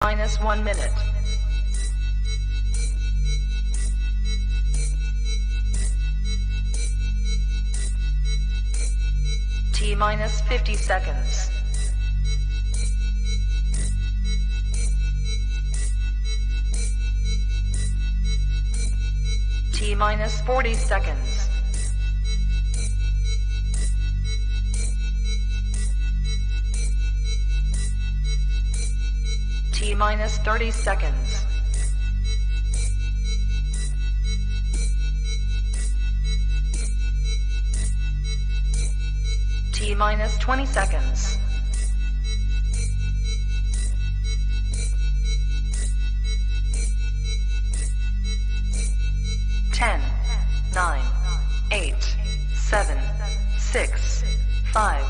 Minus 1 minute. T minus 50 seconds. T minus 40 seconds. T minus 30 seconds. T minus 20 seconds. Ten, 9, 8, 7, 6, 5,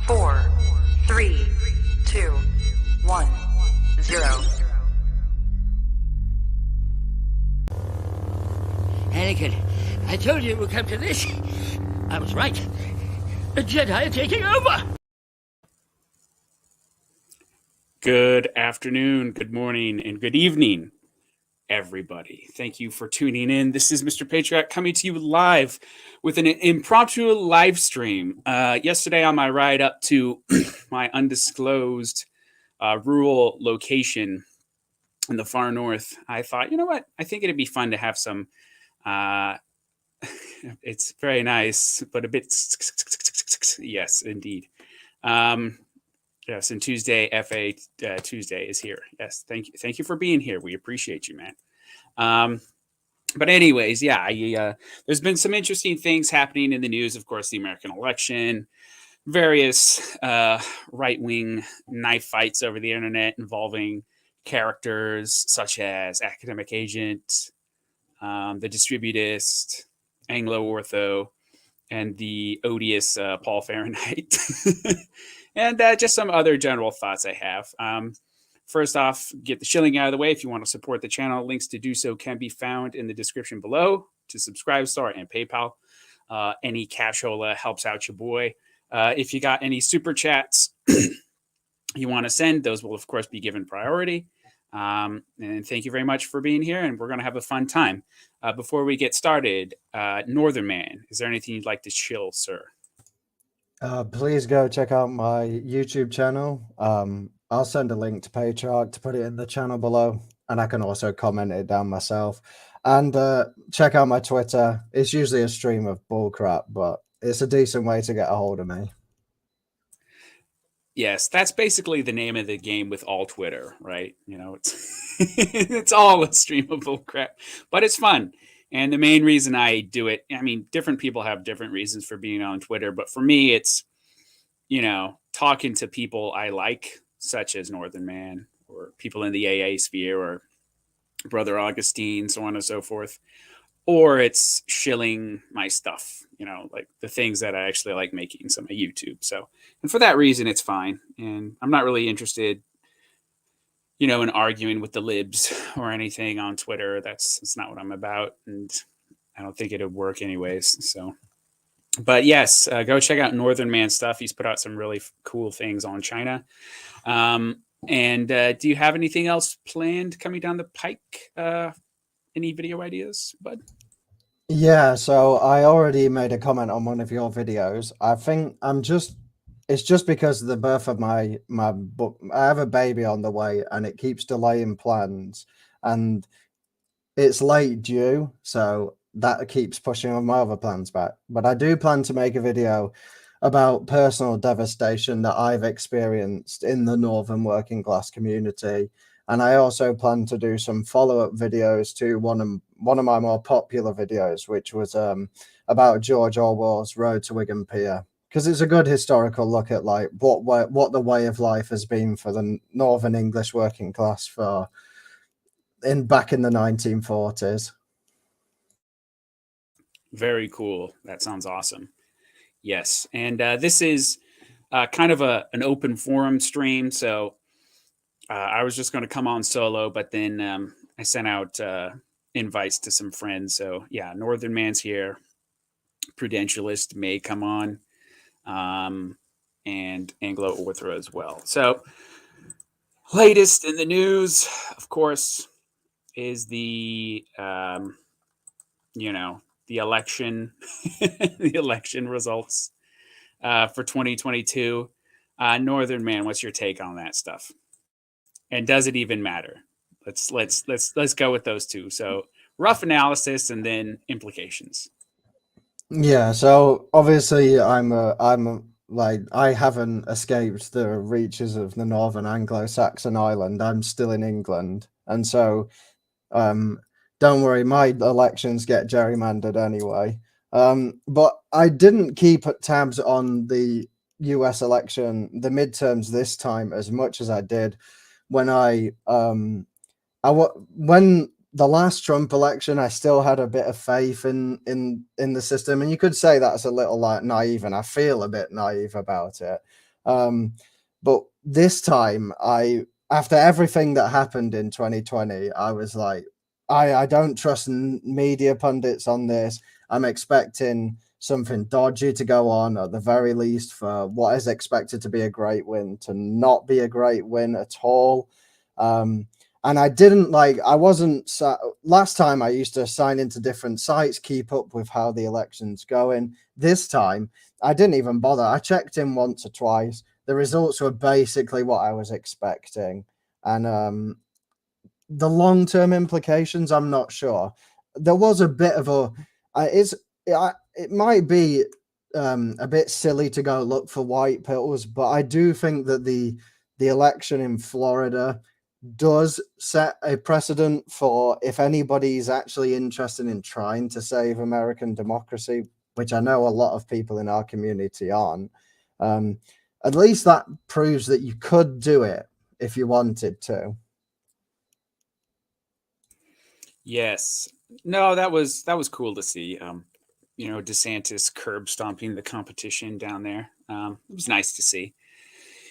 4, 3, 2, 1, 0. Anakin, I told you it would come to this. I was right. The Jedi are taking over. Good afternoon, good morning, and good evening, everybody. Thank you for tuning in. This is Mr. Patriarch coming to you live with an impromptu live stream. Yesterday on my ride up to my undisclosed rural location in the far north, I thought, you know what? I think it'd be fun to have some, it's very nice, but a bit, yes, indeed. Yes, and Tuesday, FA Tuesday is here. Yes, thank you for being here. We appreciate you, man. But anyways, yeah, there's been some interesting things happening in the news. Of course, the American election, various right-wing knife fights over the internet involving characters such as Academic Agent, the Distributist, Anglo-Ortho, and the odious Paul Fahrenheit. And just some other general thoughts I have. First off, get the shilling out of the way. If you want to support the channel, links to do so can be found in the description below to Subscribestar and PayPal. Any cashola helps out your boy. If you got any super chats you want to send, those will, of course, be given priority. And thank you very much for being here, and we're going to have a fun time. Before we get started, Northern Man, is there anything you'd like to chill, sir? Please go check out my YouTube channel. I'll send a link to Patriarch to put it in the channel below, and I can also comment it down myself. And check out my Twitter. It's usually a stream of bullcrap, but it's a decent way to get a hold of me. Yes, that's basically the name of the game with all Twitter, right? You know, it's it's all a stream of bullcrap, but it's fun. And the main reason I do it, I mean, different people have different reasons for being on Twitter, but for me, it's, you know, talking to people I like, such as Northern Man or people in the AA sphere or Brother Augustine, so on and so forth. Or it's shilling my stuff, you know, like the things that I actually like making, so my YouTube. So, and for that reason, it's fine. And I'm not really interested, you know, in arguing with the libs or anything on Twitter. That's not what I'm about. And I don't think it'd work anyways. So, but yes, go check out Northern Man stuff. He's put out some really cool things on China. And do you have anything else planned coming down the pike? Any video ideas, bud? Yeah, so I already made a comment on one of your videos. I think it's just because of the birth of my book. I have a baby on the way and it keeps delaying plans, and it's late due, so that keeps pushing on my other plans back. But I do plan to make a video about personal devastation that I've experienced in the Northern working class community. And I also plan to do some follow-up videos to one of my more popular videos, which was about George Orwell's Road to Wigan Pier, because it's a good historical look at like what the way of life has been for the Northern English working class back in the 1940s. Very cool. That sounds awesome. Yes, and this is kind of an open forum stream, so I was just going to come on solo, but then I sent out invites to some friends. So yeah, Northern Man's here. Prudentialist may come on, and Anglo-Ortho as well. So Latest in the news, of course, is the the election, the election results for 2022. Northern Man, what's your take on that stuff? And does it even matter? Let's go with those two. So rough analysis and then implications. Yeah, so obviously like I haven't escaped the reaches of the Northern Anglo-Saxon island. I'm still in England, and so um, don't worry, my elections get gerrymandered anyway. But I didn't keep tabs on the US election, the midterms this time as much as I did when when the last Trump election, I still had a bit of faith in the system, and you could say that's a little like naive, and I feel a bit naive about it. But this time, after everything that happened in 2020, I was like, I don't trust media pundits on this. I'm expecting something dodgy to go on at the very least for what is expected to be a great win to not be a great win at all. And I didn't I wasn't, last time I used to sign into different sites, keep up with how the election's going. This time, I didn't even bother. I checked in once or twice. The results were basically what I was expecting. And the long-term implications, I'm not sure. There was a bit of it might be a bit silly to go look for white pills, but I do think that the election in Florida does set a precedent for if anybody's actually interested in trying to save American democracy, which I know a lot of people in our community aren't. At least that proves that you could do it if you wanted to. Yes. No, that was cool to see. DeSantis curb stomping the competition down there. It was nice to see.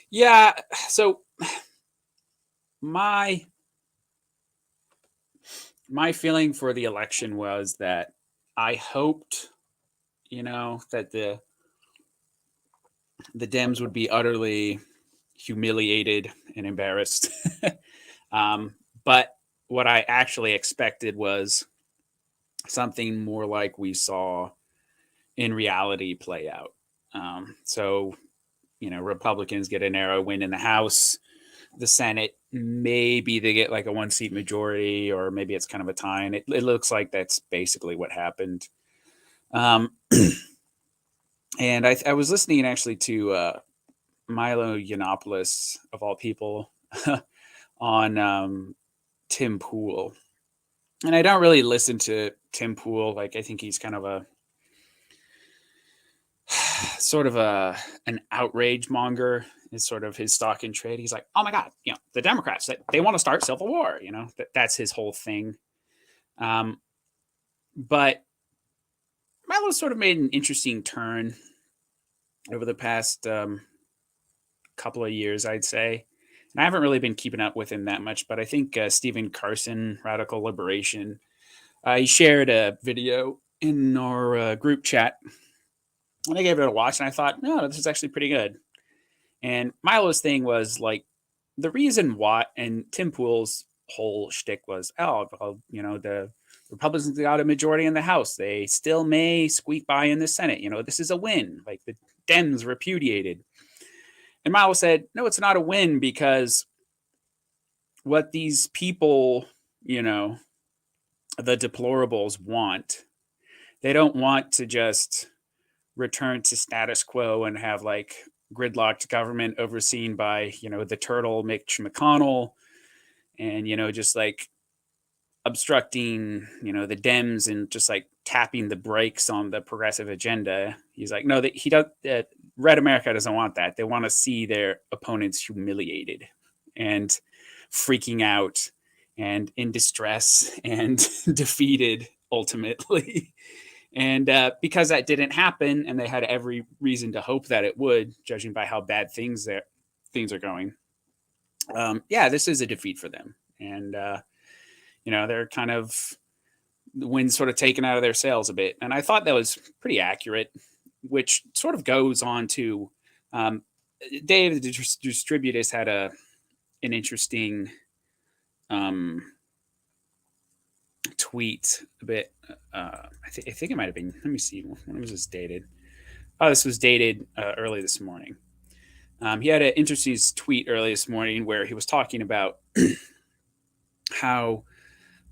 Yeah. So my feeling for the election was that I hoped, that the Dems would be utterly humiliated and embarrassed. But what I actually expected was something more like we saw in reality play out. So, Republicans get a narrow win in the House, the Senate, maybe they get like a 1-seat majority, or maybe it's kind of a tie. And it looks like that's basically what happened. And I was listening actually to Milo Yiannopoulos, of all people, on Tim Pool. And I don't really listen to Tim Pool. Like, I think he's kind of a sort of an outrage monger is sort of his stock and trade. He's like, oh my God, the Democrats, they want to start civil war, that's his whole thing. But Milo sort of made an interesting turn over the past couple of years, I'd say. And I haven't really been keeping up with him that much, but I think Stephen Carson, Radical Liberation, he shared a video in our group chat. And I gave it a watch, and I thought, no, this is actually pretty good. And Milo's thing was like, the reason why, and Tim Pool's whole shtick was, the Republicans got a majority in the House. They still may squeak by in the Senate. This is a win. Like, the Dems repudiated. And Milo said, no, it's not a win, because what these people, the deplorables want, they don't want to just return to status quo and have like gridlocked government overseen by, the turtle Mitch McConnell and, just like obstructing, the Dems and just like tapping the brakes on the progressive agenda. He's like, no, that Red America doesn't want that. They want to see their opponents humiliated and freaking out and in distress and defeated ultimately. And because that didn't happen, and they had every reason to hope that it would, judging by how bad things are going. This is a defeat for them. And, they're kind of, the wind's sort of taken out of their sails a bit. And I thought that was pretty accurate, which sort of goes on to Dave, the Distributist, had an interesting tweet a bit. I think it might have been. Let me see. When was this dated? Oh, this was dated early this morning. He had an interesting tweet early this morning where he was talking about how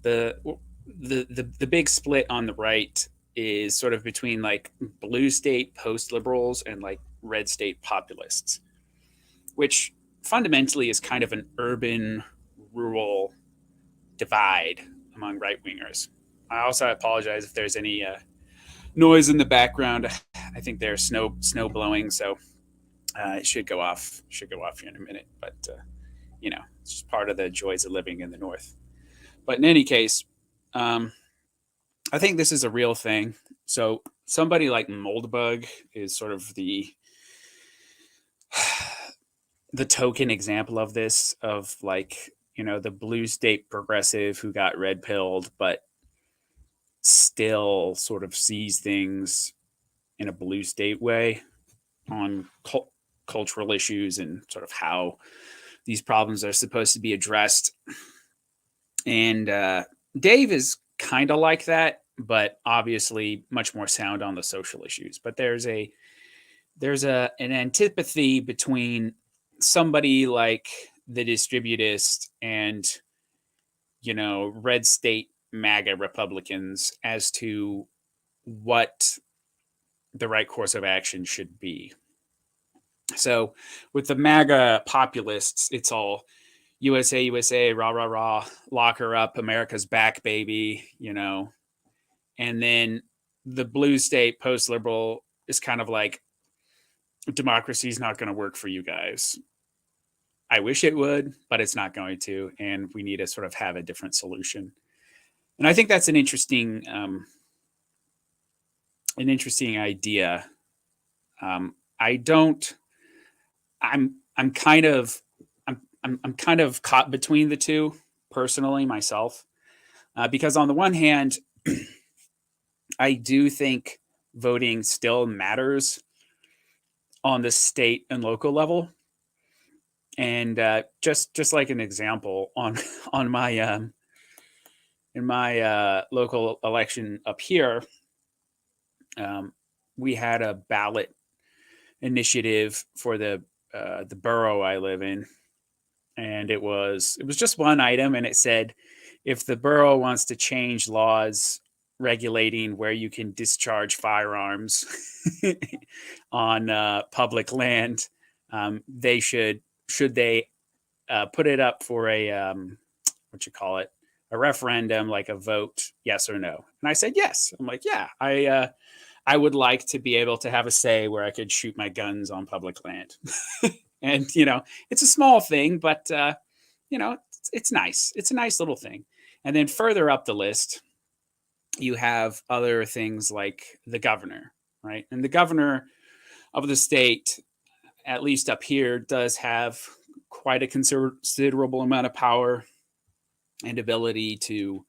the big split on the right is sort of between like blue state post liberals and like red state populists, which fundamentally is kind of an urban rural divide among right wingers. I also apologize if there's any noise in the background. I think there's snow blowing, so it should go off here in a minute. But it's just part of the joys of living in the North. But in any case, I think this is a real thing. So somebody like Moldbug is sort of the token example of this, of like, the blue state progressive who got red pilled, but still sort of sees things in a blue state way on cultural issues and sort of how these problems are supposed to be addressed. And Dave is kind of like that, but obviously much more sound on the social issues. But there's an antipathy between somebody like the distributist and red state MAGA Republicans as to what the right course of action should be. So with the MAGA populists, it's all USA, USA, rah, rah, rah, lock her up, America's back, baby, And then the blue state post-liberal is kind of like, democracy is not going to work for you guys. I wish it would, but it's not going to. And we need to sort of have a different solution. And I think that's an interesting idea. I'm kind of caught between the two personally myself, because on the one hand, I do think voting still matters on the state and local level. And just like an example, on my in my local election up here, we had a ballot initiative for the borough I live in, and it was just one item, and it said, if the borough wants to change laws regulating where you can discharge firearms on public land, they should they put it up for a a referendum, like a vote, yes or no. And I said yes. I'm like, yeah, I would like to be able to have a say where I could shoot my guns on public land. And it's a small thing, but it's nice. It's a nice little thing. And then further up the list, you have other things like the governor, right? And the governor of the state, at least up here, does have quite a considerable amount of power and ability to,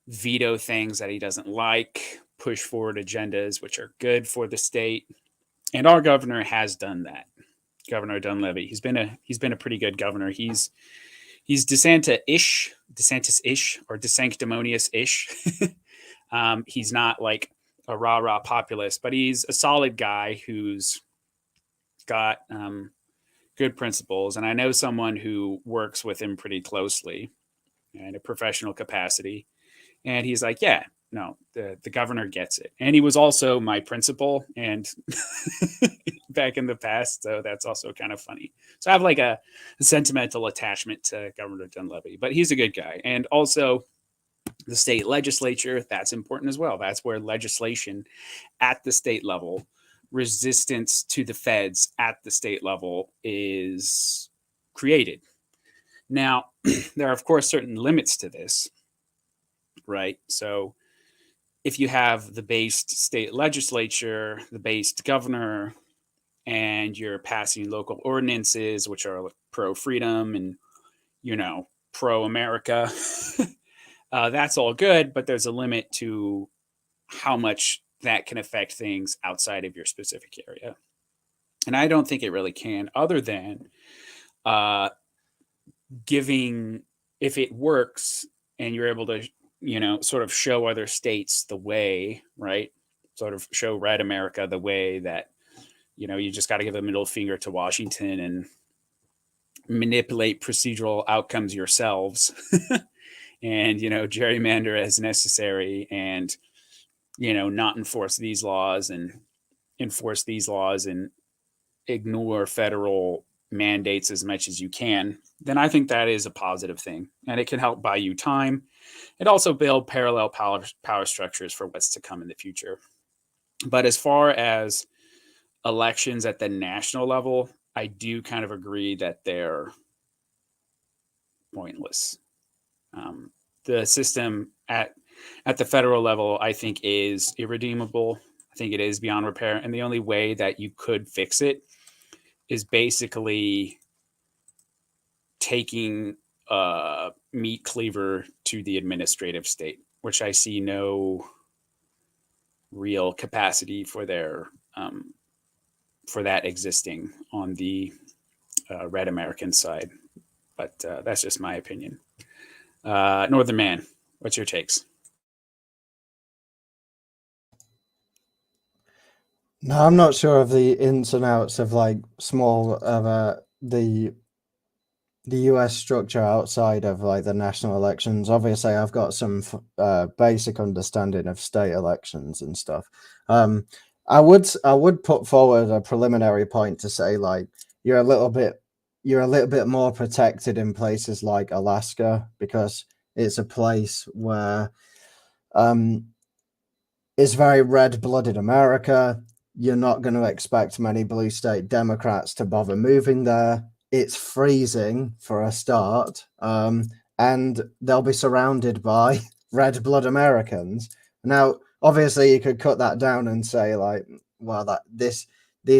veto things that he doesn't like, push forward agendas which are good for the state. And our governor has done that. Governor Dunleavy. He's been a pretty good governor. He's DeSantis-ish or DeSanctimonious-ish. He's not like a rah-rah populist, but he's a solid guy who's got good principles. And I know someone who works with him pretty closely in a professional capacity. And he's like, yeah, no, the governor gets it. And he was also my principal and back in the past. So that's also kind of funny. So I have like a sentimental attachment to Governor Dunleavy, but he's a good guy. And also the state legislature, that's important as well. That's where legislation at the state level, resistance to the feds at the state level is created. Now, there are, of course, certain limits to this, right? So if you have the based state legislature, the based governor, and you're passing local ordinances, which are pro-freedom and, pro-America, that's all good, but there's a limit to how much that can affect things outside of your specific area. And I don't think it really can, other than giving, if it works and you're able to, sort of show other states the way, right? Sort of show Red America the way that, you just got to give a middle finger to Washington and manipulate procedural outcomes yourselves and, gerrymander as necessary and, not enforce these laws and ignore federal mandates as much as you can, then I think that is a positive thing. And it can help buy you time. It also build parallel power structures for what's to come in the future. But as far as elections at the national level, I do kind of agree that they're pointless. The system at the federal level, I think, is irredeemable. I think it is beyond repair. And the only way that you could fix it is basically taking a meat cleaver to the administrative state, which I see no real capacity for that existing on the Red American side. But that's just my opinion. Northern Man, what's your takes? No, I'm not sure of the ins and outs of like small of the US structure outside of like the national elections. Obviously, I've got some basic understanding of state elections and stuff. I would put forward a preliminary point to say like you're a little bit more protected in places like Alaska because it's a place where it's very red-blooded America. You're not going to expect many blue state Democrats to bother moving there. It's freezing for a start, and they'll be surrounded by red blood Americans. Now, obviously, you could cut that down and say, like, well, these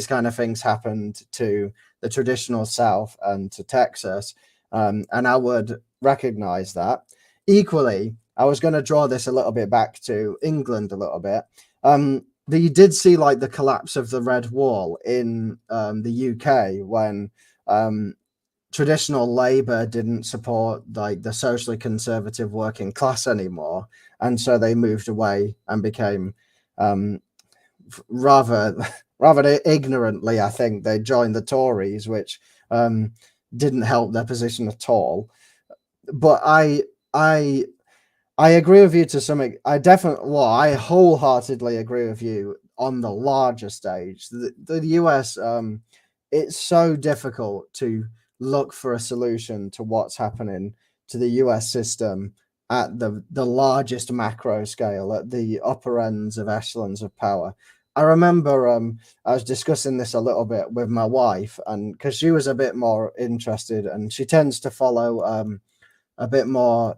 kind of things happened to the traditional South and to Texas, and I would recognize that. Equally, I was going to draw this a little bit back to England a little bit. You did see like the collapse of the Red Wall in the UK when traditional Labour didn't support like the socially conservative working class anymore, and so they moved away and became rather ignorantly, I think, they joined the Tories, which didn't help their position at all. But I agree with you to some extent. I wholeheartedly agree with you on the larger stage. The US, it's so difficult to look for a solution to what's happening to the US system at the largest macro scale, at the upper ends of echelons of power. I remember I was discussing this a little bit with my wife, and because she was a bit more interested, and she tends to follow a bit more.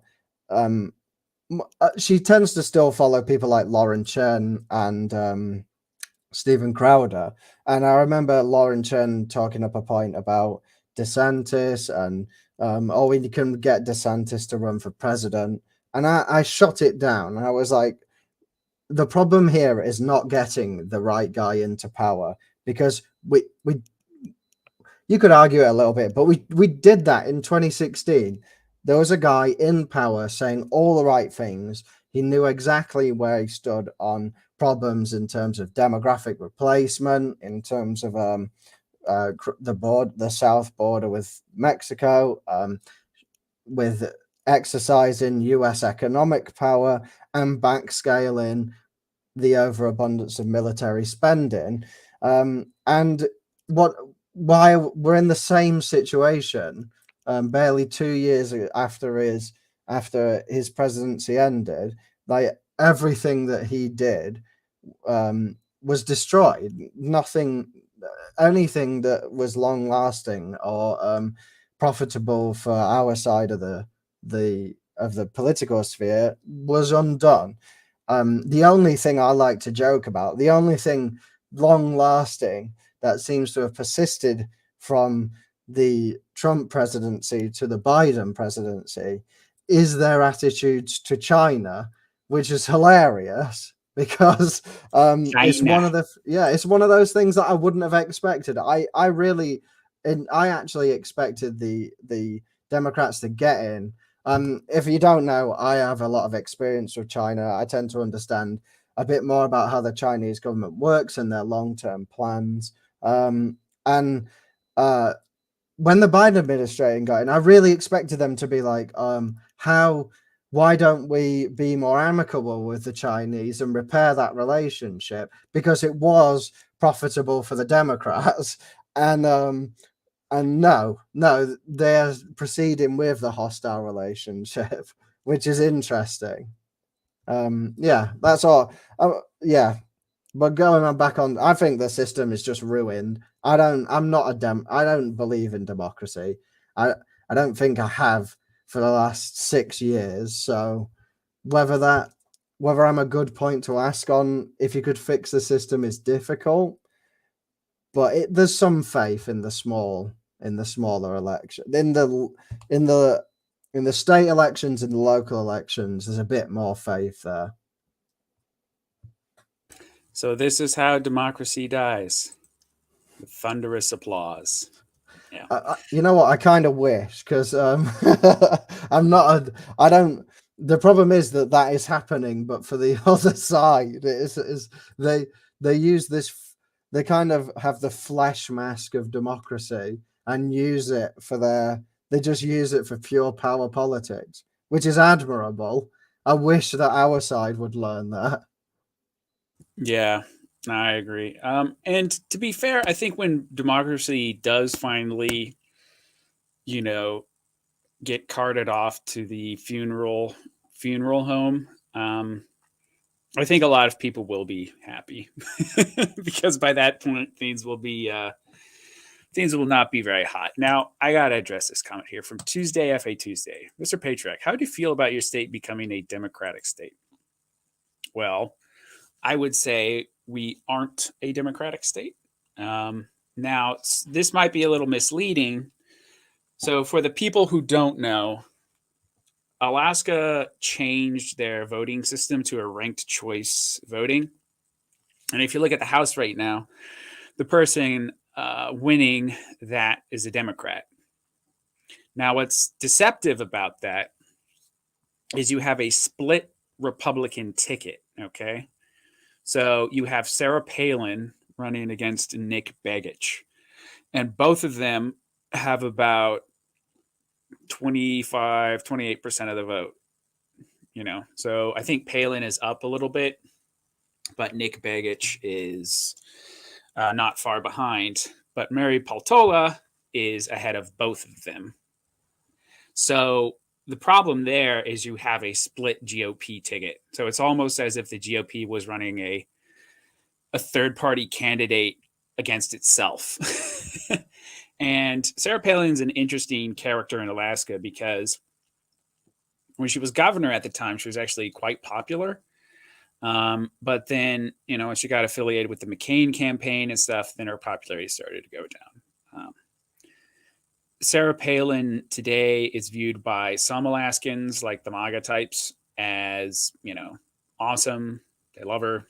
She tends to still follow people like Lauren Chen and Stephen Crowder. And I remember Lauren Chen talking up a point about DeSantis and we can get DeSantis to run for president. And I shot it down. And I was like, the problem here is not getting the right guy into power, because you could argue it a little bit, but we did that in 2016. There was a guy in power saying all the right things. He knew exactly where he stood on problems in terms of demographic replacement, in terms of the south border with Mexico, with exercising US economic power and backscaling the overabundance of military spending. And why we're in the same situation barely 2 years after his presidency ended. Like, everything that he did was destroyed. Anything that was long lasting or profitable for our side of the political sphere was undone. The only thing I like to joke about, the only thing long lasting that seems to have persisted from the Trump presidency to the Biden presidency is their attitudes to China, which is hilarious because it's China. one of the it's one of those things that I wouldn't have expected. I actually expected the Democrats to get in. If you don't know, I have a lot of experience with China. I tend to understand a bit more about how the Chinese government works and their long-term plans. And when the Biden administration got in, I really expected them to be like, why don't we be more amicable with the Chinese and repair that relationship? Because it was profitable for the Democrats. And no, they're proceeding with the hostile relationship, which is interesting. That's all. Yeah, but going back on, I think the system is just ruined. I don't believe in democracy. I don't think I have for the last 6 years. So whether I'm a good point to ask on if you could fix the system is difficult. But there's some faith in the smaller election, in the state elections and the local elections. There's a bit more faith there. So this is how democracy dies. With thunderous applause. Yeah. You know what? I kind of wish, because I'm not. I don't. The problem is that is happening, but for the other side, is they use this. They kind of have the flesh mask of democracy and use it for They just use it for pure power politics, which is admirable. I wish that our side would learn that. Yeah, I agree. And to be fair, I think when democracy does finally, get carted off to the funeral home, I think a lot of people will be happy because by that point things will not be very hot. Now, I gotta address this comment here from Tuesday FA Tuesday. Mr. Patriarch, how do you feel about your state becoming a democratic state? Well, I would say we aren't a democratic state. Now, this might be a little misleading. So for the people who don't know, Alaska changed their voting system to a ranked choice voting. And if you look at the House right now, the person winning that is a Democrat. Now, what's deceptive about that is you have a split Republican ticket, okay? So you have Sarah Palin running against Nick Begich. And both of them have about 28% of the vote, So I think Palin is up a little bit, but Nick Begich is not far behind. But Mary Peltola is ahead of both of them. So the problem there is you have a split GOP ticket. So it's almost as if the GOP was running a third-party candidate against itself. And Sarah Palin's an interesting character in Alaska because when she was governor at the time, she was actually quite popular. But then, when she got affiliated with the McCain campaign and stuff, then her popularity started to go down. Sarah Palin today is viewed by some Alaskans, like the MAGA types, as, awesome. They love her.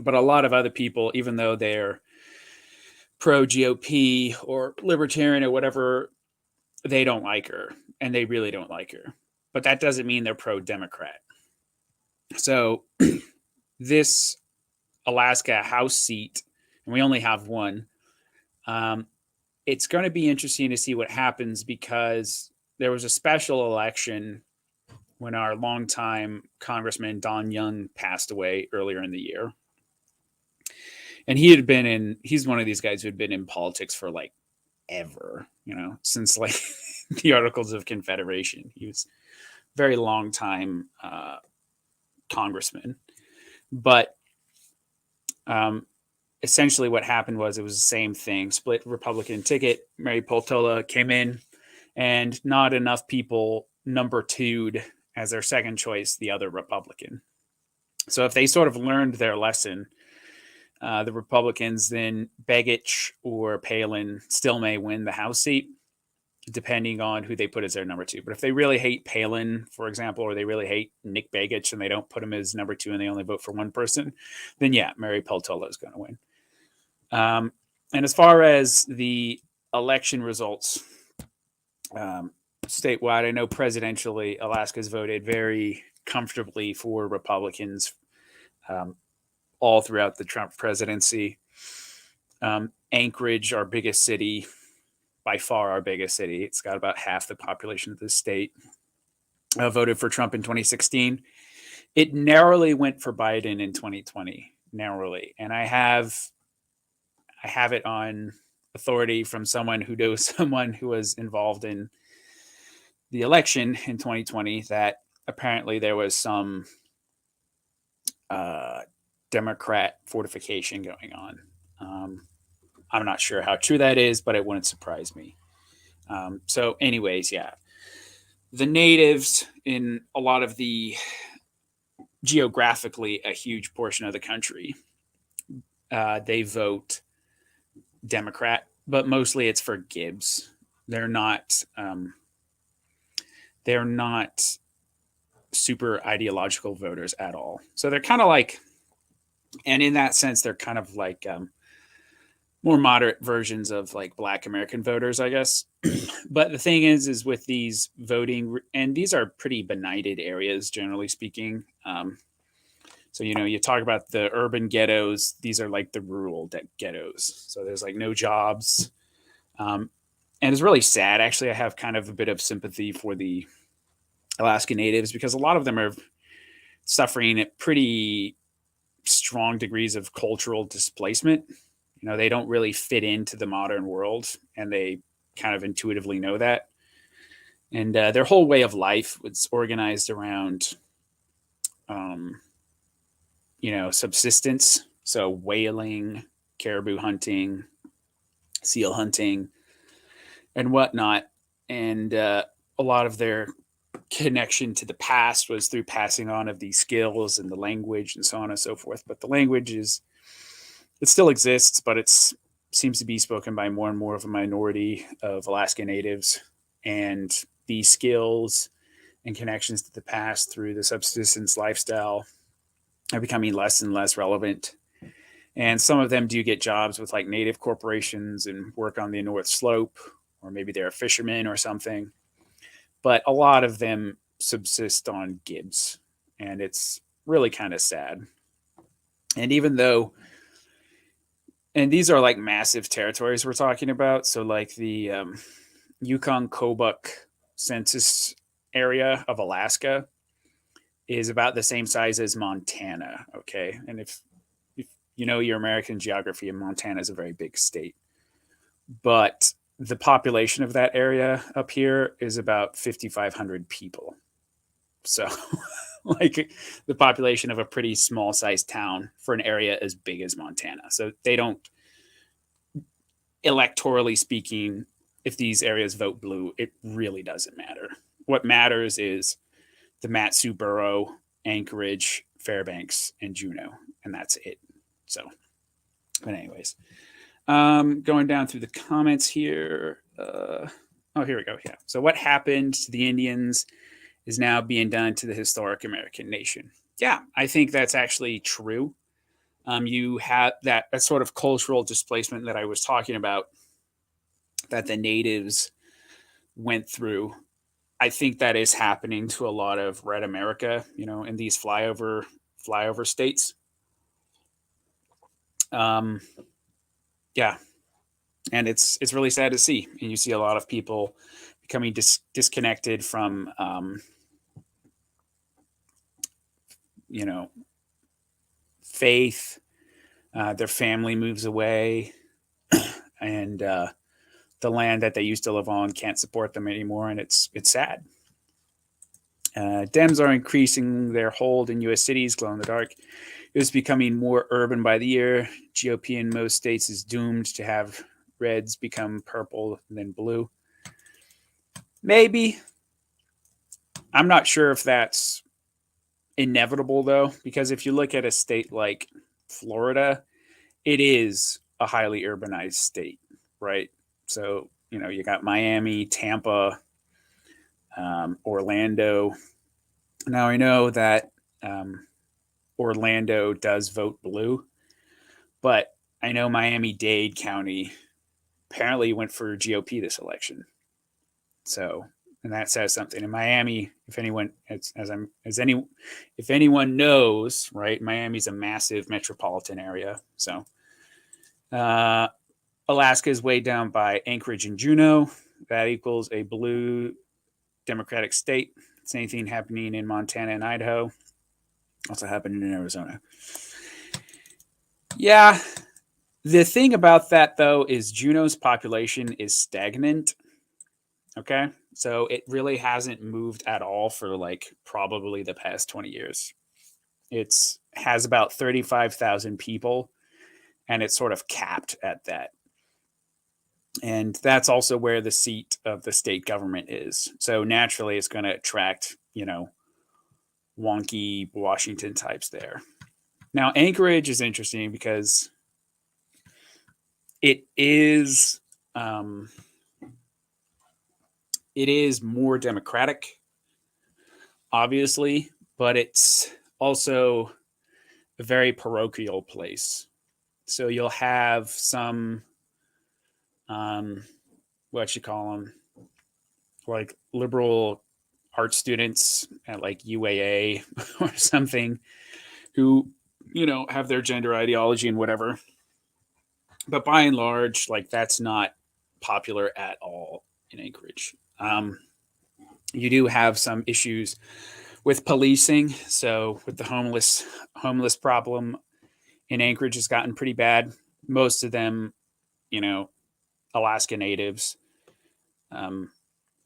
But a lot of other people, even though they're pro GOP or libertarian or whatever, they don't like her, and they really don't like her. But that doesn't mean they're pro Democrat. So this Alaska House seat, and we only have one, it's going to be interesting to see what happens because there was a special election when our longtime Congressman Don Young passed away earlier in the year. And he's one of these guys who had been in politics for like ever, since like the Articles of Confederation. He was a very long time congressman. But essentially what happened was it was the same thing. Split Republican ticket. Mary Peltola came in and not enough people number two'd as their second choice the other Republican. So if they sort of learned their lesson, the Republicans, then Begich or Palin still may win the House seat. depending on who they put as their number two. But if they really hate Palin, for example, or they really hate Nick Begich and they don't put him as number two and they only vote for one person, then yeah, Mary Peltola is going to win. And as far as the election results, statewide, I know presidentially, Alaska's voted very comfortably for Republicans all throughout the Trump presidency. Anchorage, our biggest city, by far our biggest city, it's got about half the population of the state, voted for Trump in 2016. It narrowly went for Biden in 2020, narrowly. And I have it on authority from someone who knows someone who was involved in the election in 2020 that apparently there was some Democrat fortification going on. I'm not sure how true that is, but it wouldn't surprise me. So anyways, yeah. The natives in a lot of the geographically a huge portion of the country, they vote Democrat, but mostly it's for Gibbs. They're not super ideological voters at all. So they're kind of like, and in that sense, they're kind of like more moderate versions of like Black American voters, I guess. But the thing is with these voting, and these are pretty benighted areas, generally speaking. So, you talk about the urban ghettos. These are like the rural ghettos. So there's like no jobs. And it's really sad. Actually, I have kind of a bit of sympathy for the Alaska Natives because a lot of them are suffering at pretty strong degrees of cultural displacement. They don't really fit into the modern world, and they kind of intuitively know that. And their whole way of life was organized around, subsistence. So whaling, caribou hunting, seal hunting, and whatnot. And a lot of their connection to the past was through passing on of these skills and the language and so on and so forth. But the language it still exists, but it seems to be spoken by more and more of a minority of Alaska Natives. And these skills and connections to the past through the subsistence lifestyle are becoming less and less relevant. And some of them do get jobs with like native corporations and work on the North Slope, or maybe they're a fisherman or something. But a lot of them subsist on Gibbs, and it's really kind of sad. And even though, and these are like massive territories we're talking about. So like the Yukon-Kobuk census area of Alaska is about the same size as Montana. Okay. And if you know your American geography, and Montana is a very big state, but the population of that area up here is about 5,500 people. So like the population of a pretty small sized town for an area as big as Montana. So they don't, electorally speaking, if these areas vote blue, it really doesn't matter. What matters is the Mat-Su Borough, Anchorage, Fairbanks, and Juneau, and that's it. So, but anyways, going down through the comments here. Here we go. Yeah. So what happened to the Indians is now being done to the historic American nation. Yeah, I think that's actually true. You have that sort of cultural displacement that I was talking about that the natives went through. I think that is happening to a lot of red America, in these flyover states. Yeah. And it's really sad to see. And you see a lot of people becoming disconnected from, faith. Their family moves away, and the land that they used to live on can't support them anymore. And it's sad. Dems are increasing their hold in U.S. cities, glow in the dark. It was becoming more urban by the year. GOP in most states is doomed to have reds become purple and then blue. Maybe. I'm not sure if that's inevitable, though, because if you look at a state like Florida, it is a highly urbanized state, right? So you got Miami, Tampa, Orlando. Now I know that Orlando does vote blue, but I know Miami-Dade County apparently went for GOP this election. So, and that says something. In Miami, if anyone if anyone knows, right, Miami's a massive metropolitan area. So, Alaska is way down by Anchorage and Juneau. That equals a blue Democratic state. Same thing happening in Montana and Idaho. Also happening in Arizona. Yeah. The thing about that, though, is Juneau's population is stagnant. Okay. So it really hasn't moved at all for like probably the past 20 years. It's has about 35,000 people, and it's sort of capped at that. And that's also where the seat of the state government is. So naturally, it's going to attract, wonky Washington types there. Now, Anchorage is interesting because it is more democratic, obviously, but it's also a very parochial place. So you'll have some, what you call them, like liberal art students at like UAA or something who, have their gender ideology and whatever. But by and large, like that's not popular at all in Anchorage. You do have some issues with policing. So with the homeless problem in Anchorage has gotten pretty bad. Most of them, Alaska natives,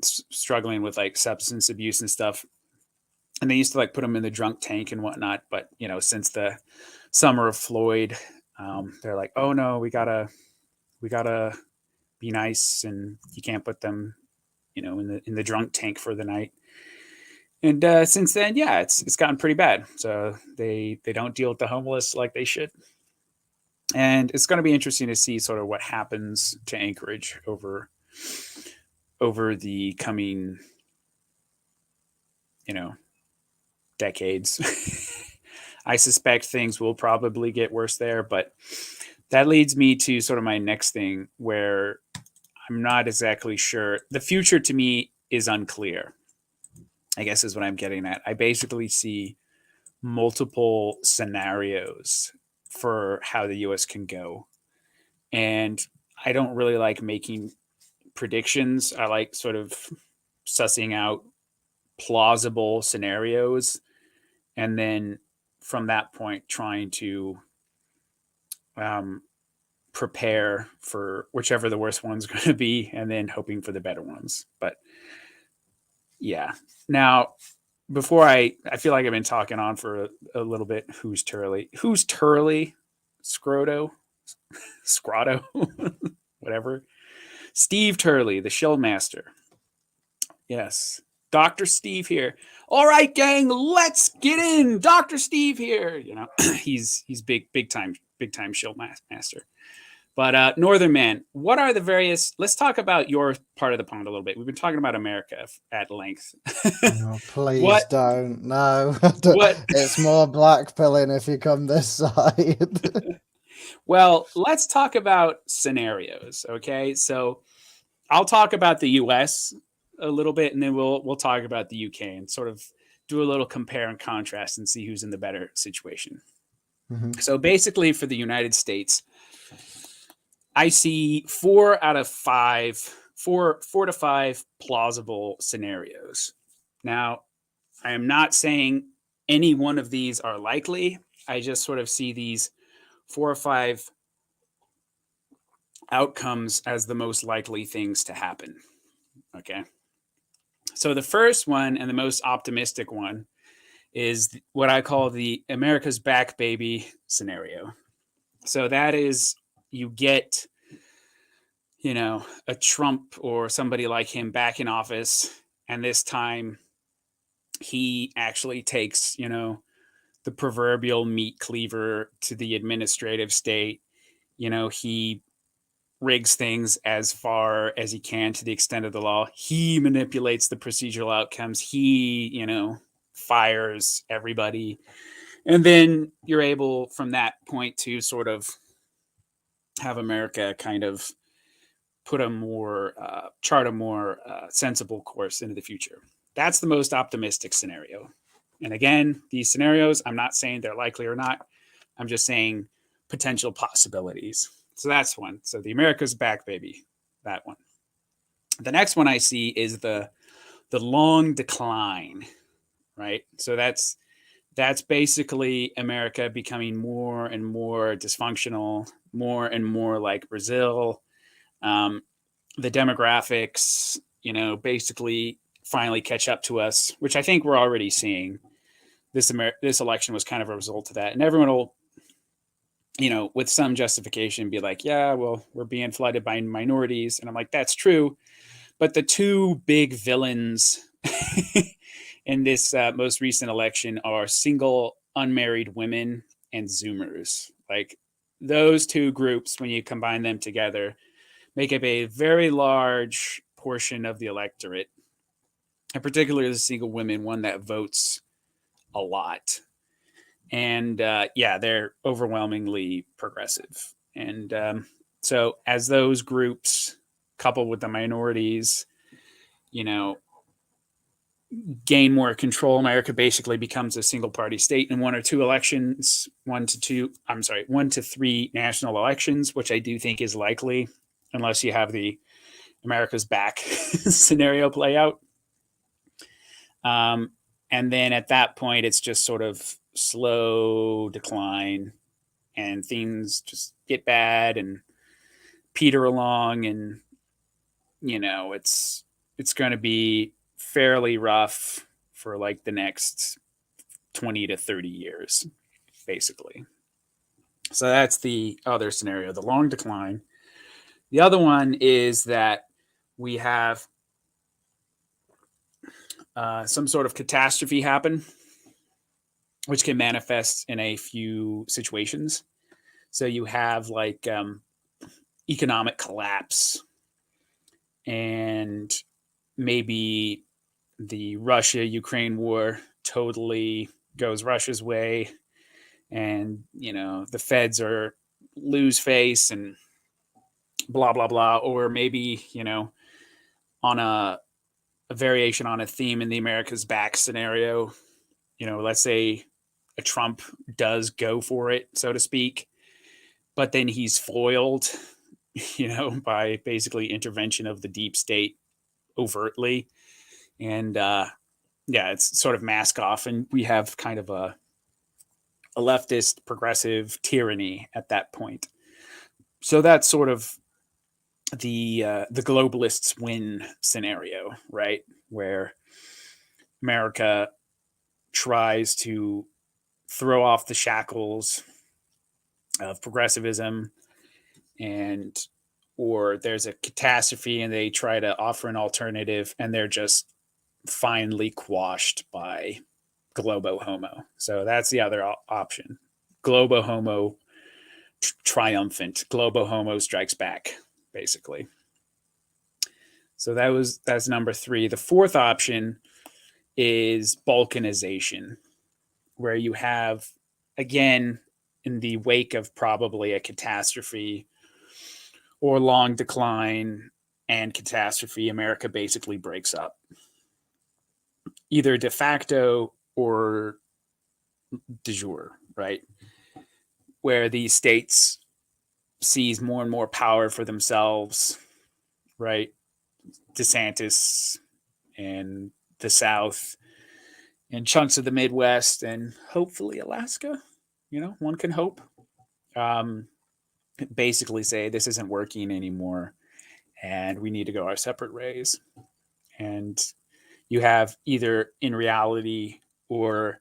struggling with like substance abuse and stuff. And they used to like put them in the drunk tank and whatnot. But, since the summer of Floyd, they're like, oh no, we gotta be nice, and you can't put them, in the drunk tank for the night. And since then, yeah, it's gotten pretty bad. So they don't deal with the homeless like they should. And it's going to be interesting to see sort of what happens to Anchorage over the coming, decades. I suspect things will probably get worse there, but that leads me to sort of my next thing where I'm not exactly sure. The future to me is unclear, I guess is what I'm getting at. I basically see multiple scenarios for how the US can go. And I don't really like making predictions. I like sort of sussing out plausible scenarios, and then from that point trying to prepare for whichever the worst one's going to be, and then hoping for the better ones. But yeah, now before I feel like I've been talking on for a little bit. Who's Turley? Scroto, whatever. Steve Turley, the Shill Master. Yes, Dr. Steve here. All right, gang, let's get in. Dr. Steve here. He's big time Shill Master. But Northern Man, what are the various? Let's talk about your part of the pond a little bit. We've been talking about America at length. No, please don't. No, What? It's more blackpilling if you come this side. Well, let's talk about scenarios. Okay, so I'll talk about the U.S. a little bit, and then we'll talk about the UK and sort of do a little compare and contrast and see who's in the better situation. Mm-hmm. So basically, for the United States, I see 4 to 5 plausible scenarios. Now, I am not saying any one of these are likely. I just sort of see these 4 or 5 outcomes as the most likely things to happen. Okay. So the first one, and the most optimistic one, is what I call the America's Back Baby scenario. So that is, you get, a Trump or somebody like him back in office, and this time he actually takes, the proverbial meat cleaver to the administrative state. He rigs things as far as he can to the extent of the law. He manipulates the procedural outcomes. He, fires everybody. And then you're able from that point to sort of have America kind of put chart a more sensible course into the future. That's the most optimistic scenario. And again, these scenarios, I'm not saying they're likely or not. I'm just saying potential possibilities. So that's one. So the America's back, baby. That one. The next one I see is the long decline, right? So that's basically America becoming more and more dysfunctional, more and more like Brazil. The demographics, basically finally catch up to us, which I think we're already seeing. This election was kind of a result of that, and everyone will, with some justification, be like, "Yeah, well, we're being flooded by minorities," and I'm like, "That's true," but the two big villains in this most recent election are single unmarried women and Zoomers. Like those two groups, when you combine them together, make up a very large portion of the electorate, and particularly the single women, one that votes a lot. And they're overwhelmingly progressive. And so as those groups, coupled with the minorities, gain more control, America basically becomes a single party state in one to three national elections, which I do think is likely, unless you have the America's back scenario play out. And then at that point, it's just sort of slow decline, and things just get bad and peter along, and it's going to be fairly rough for like the next 20 to 30 years, basically. So that's the other scenario, the long decline. The other one is that we have some sort of catastrophe happen, which can manifest in a few situations. So you have like economic collapse, and maybe the Russia-Ukraine war totally goes Russia's way, and the feds lose face and blah blah blah. Or maybe on a variation on a theme in the America's back scenario, let's say a Trump does go for it, so to speak, but then he's foiled, by basically intervention of the deep state overtly. And it's sort of mask off, and we have kind of a leftist progressive tyranny at that point. So that's sort of the globalists win scenario, right? Where America tries to throw off the shackles of progressivism, or there's a catastrophe and they try to offer an alternative, and they're just finally quashed by globo homo. So that's the other option. Globo homo triumphant. Globo homo strikes back, basically. So that's number 3. The fourth option is balkanization, where you have, again, in the wake of probably a catastrophe or long decline and catastrophe, America basically breaks up, either de facto or de jure, right? Where these states seize more and more power for themselves, right? DeSantis and the South and chunks of the Midwest and hopefully Alaska, one can hope, basically say this isn't working anymore and we need to go our separate ways. And you have either in reality or,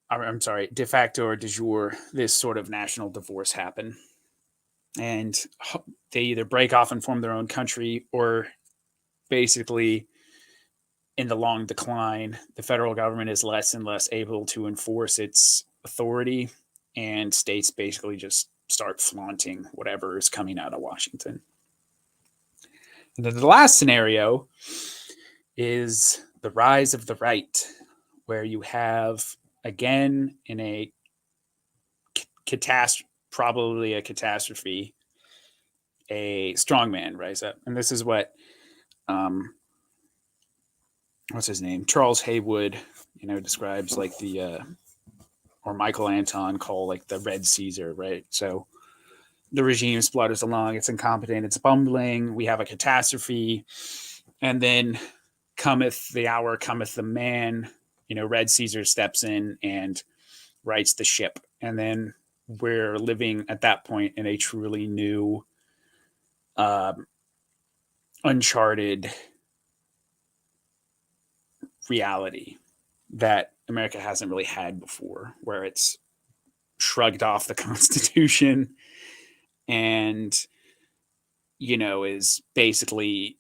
I'm sorry, de facto or de jure, this sort of national divorce happen. And they either break off and form their own country, or basically in the long decline, the federal government is less and less able to enforce its authority, and states basically just start flaunting whatever is coming out of Washington. And then the last scenario is the rise of the right, where you have, again, in a probably a catastrophe, a strongman rise up. And this is what, what's his name? Charles Haywood, describes like or Michael Anton call like the Red Caesar, right? So the regime splutters along, it's incompetent, it's bumbling, we have a catastrophe, and then cometh the hour, cometh the man, Red Caesar steps in and rights the ship. And then we're living at that point in a truly new, uncharted reality that America hasn't really had before, where it's shrugged off the Constitution and, is basically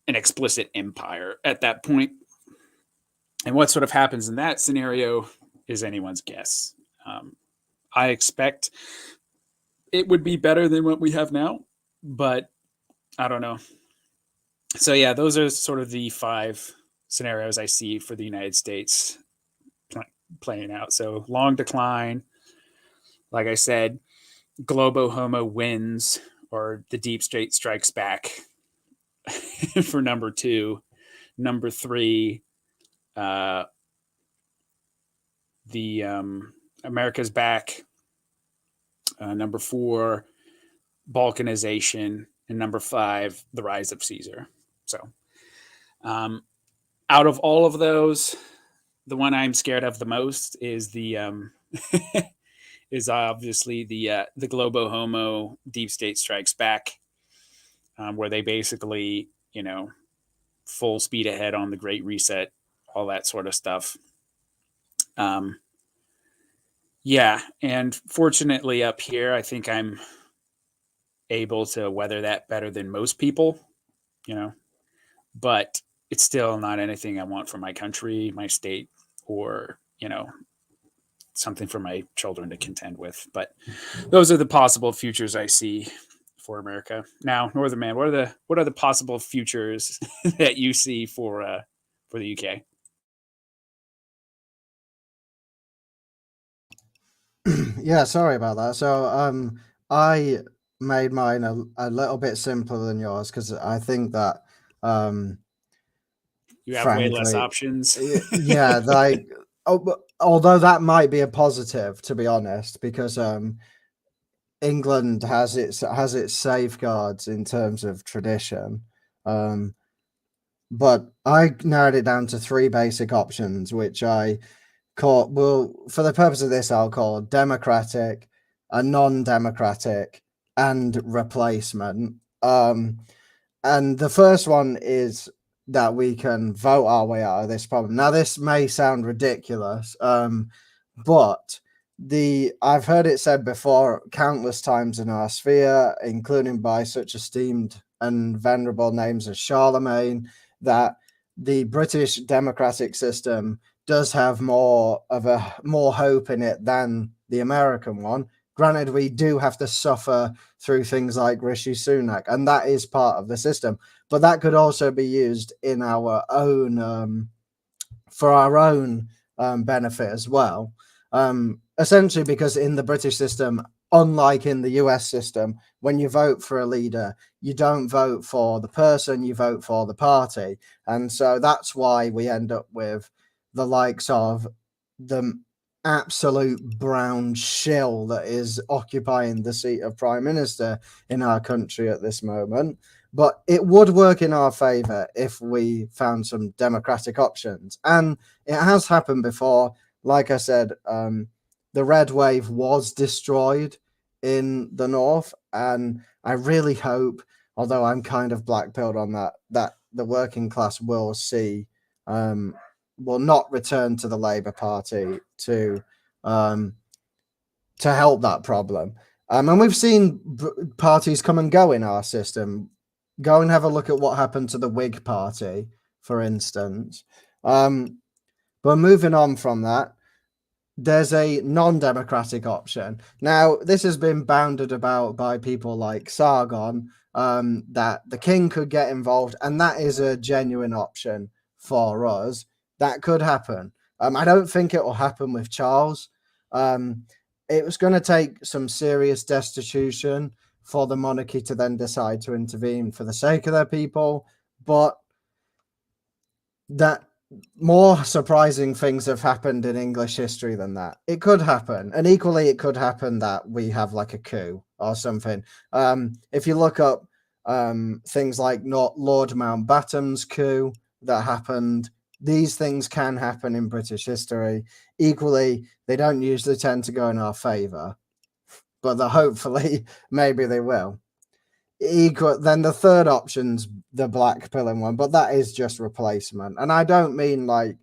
an explicit empire at that point. And what sort of happens in that scenario is anyone's guess. I expect it would be better than what we have now, but I don't know. So yeah, those are sort of the 5 scenarios I see for the United States playing out. So long decline, like I said, Globo Homo wins, or the deep state strikes back for number 2. Number 3, the America's back. Number 4, balkanization, and number 5, the rise of Caesar. So out of all of those, the one I'm scared of the most is the is obviously the Globo Homo deep state strikes back, where they basically, full speed ahead on the Great Reset, all that sort of stuff. Yeah, and fortunately up here, I think I'm able to weather that better than most people, but it's still not anything I want for my country, my state, or, something for my children to contend with. But those are the possible futures I see for America. Now, Northern Man, what are the possible futures that you see for the UK? Yeah, sorry about that. So I made mine a little bit simpler than yours, because I think that you have way less options. Yeah, like although that might be a positive, to be honest, because England has its safeguards in terms of tradition. But I narrowed it down to 3 basic options, which I call, well, for the purpose of this, I'll call democratic, a non-democratic, and replacement. And the first one is that we can vote our way out of this problem. Now, this may sound ridiculous, but I've heard it said before countless times in our sphere, including by such esteemed and venerable names as Charlemagne, that the British democratic system does have more hope in it than the American one. Granted, we do have to suffer through things like Rishi Sunak, and that is part of the system. But that could also be used in our own, for our own benefit as well. Essentially, because in the British system, unlike in the US system, when you vote for a leader, you don't vote for the person, you vote for the party. And so that's why we end up with the likes of the absolute brown shill that is occupying the seat of Prime Minister in our country at this moment. But it would work in our favor if we found some democratic options. And it has happened before. Like I said, the red wave was destroyed in the north, and I really hope, although I'm kind of black-pilled on that, that the working class will see, will not return to the Labour Party to help that problem. And we've seen parties come and go in our system. Go and have a look at what happened to the Whig Party, for instance. But moving on from that, there's a non-democratic option. Now, this has been bounded about by people like Sargon, that the king could get involved, and that is a genuine option for us. That could happen. I don't think it will happen with Charles. It was going to take some serious destitution for the monarchy to then decide to intervene for the sake of their people, but that more surprising things have happened in English history than that. It could happen, and equally, it could happen that we have like a coup or something. If you look up things like not Lord Mountbatten's coup that happened, these things can happen in British history. Equally, they don't usually tend to go in our favor, but hopefully, maybe they will. Then the third option's the black pilling one, but that is just replacement. And I don't mean like,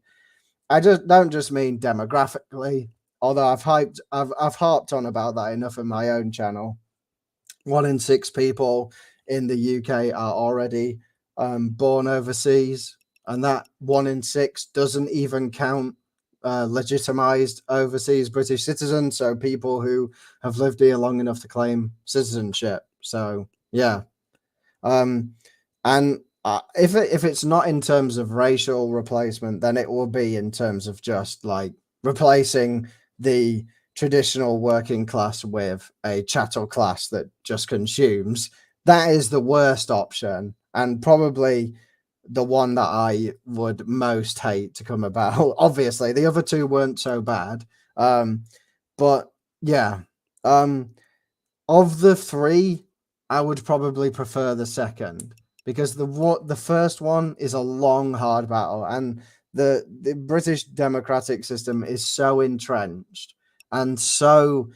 I just don't just mean demographically, although I've harped on about that enough in my own channel. 1 in 6 people in the UK are already born overseas, and that 1 in 6 doesn't even count legitimized overseas British citizens, so people who have lived here long enough to claim citizenship. So yeah, and if it's not in terms of racial replacement, then it will be in terms of just like replacing the traditional working class with a chattel class that just consumes. That is the worst option, and probably the one that I would most hate to come about. Obviously, the other two weren't so bad, but yeah, of the three, I would probably prefer the second, because the first one is a long, hard battle, and the British democratic system is so entrenched, and so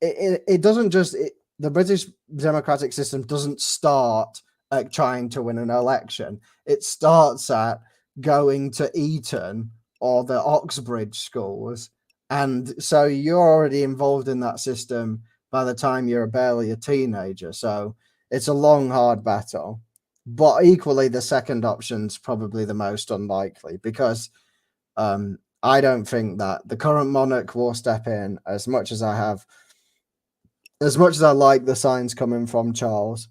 it doesn't just the British democratic system doesn't start at trying to win an election. It starts at going to Eton or the Oxbridge schools, and so you're already involved in that system by the time you're barely a teenager. So it's a long, hard battle. But equally, the second option's probably the most unlikely, because I don't think that the current monarch will step in. As much as I like the signs coming from Charles,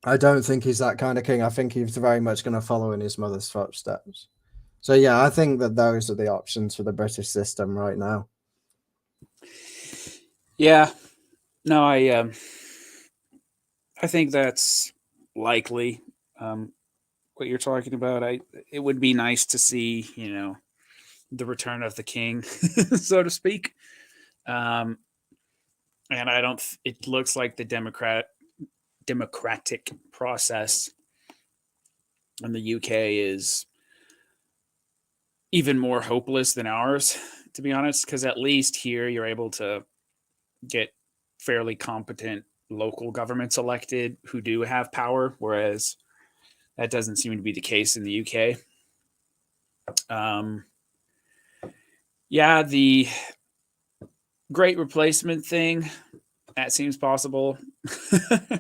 I don't think he's that kind of king. I think he's very much going to follow in his mother's footsteps. So yeah, I think that those are the options for the British system right now. Yeah, no, I think that's likely. What you're talking about, it would be nice to see, the return of the king, so to speak. And I don't. It looks like the democratic process in the UK is even more hopeless than ours, to be honest. Because at least here you're able to get fairly competent local governments elected who do have power, whereas that doesn't seem to be the case in the UK. Yeah, the great replacement thing, that seems possible.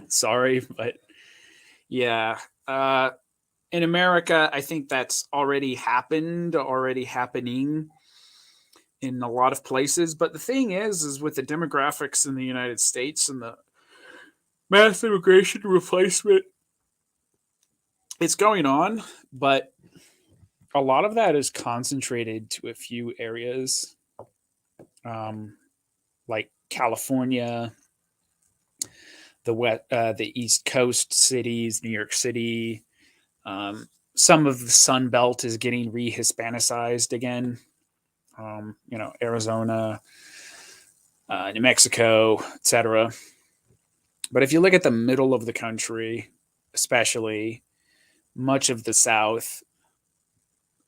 Sorry, but yeah. In America, I think that's already happening in a lot of places. But the thing is with the demographics in the United States and the mass immigration replacement, it's going on, but a lot of that is concentrated to a few areas, like California, the East Coast cities, New York City. Some of the Sun Belt is getting re-Hispanicized again. Arizona, New Mexico, etc. But if you look at the middle of the country, especially much of the South,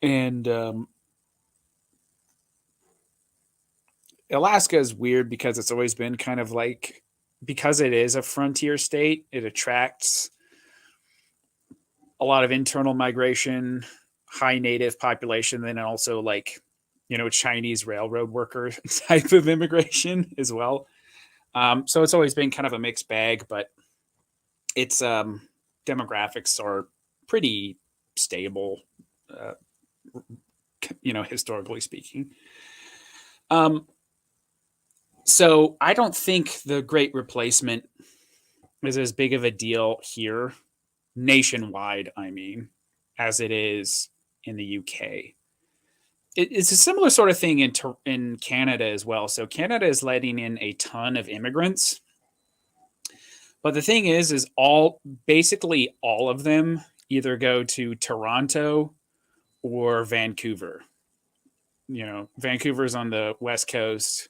and Alaska is weird because it's always been kind of like, because it is a frontier state, it attracts a lot of internal migration, high native population, then also like, Chinese railroad worker type of immigration as well. So it's always been kind of a mixed bag, but its demographics are pretty stable, historically speaking. So I don't think the Great Replacement is as big of a deal here, nationwide, I mean, as it is in the UK. It's a similar sort of thing in Canada as well. So Canada is letting in a ton of immigrants, but the thing is basically all of them either go to Toronto or Vancouver. Vancouver's on the west coast,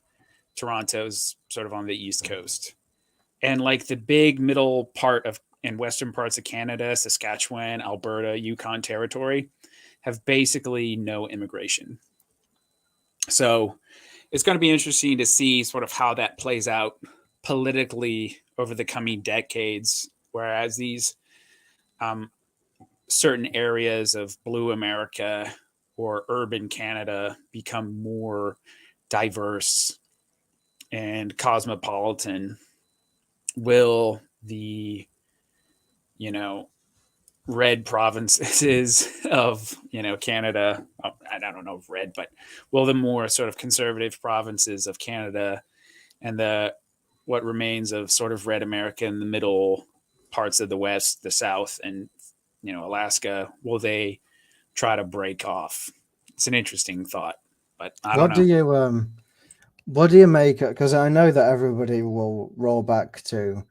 Toronto's sort of on the east coast, and like the big middle part of and western parts of Canada, Saskatchewan, Alberta, Yukon Territory, have basically no immigration. So it's going to be interesting to see sort of how that plays out politically over the coming decades, whereas these certain areas of blue America or urban Canada become more diverse and cosmopolitan. Will the red provinces of Canada, I don't know if red, but will the more sort of conservative provinces of Canada and what remains of sort of red America in the middle parts of the West, the South, and Alaska, will they try to break off? It's an interesting thought, but I don't know. What do you make? Because I know that everybody will roll back to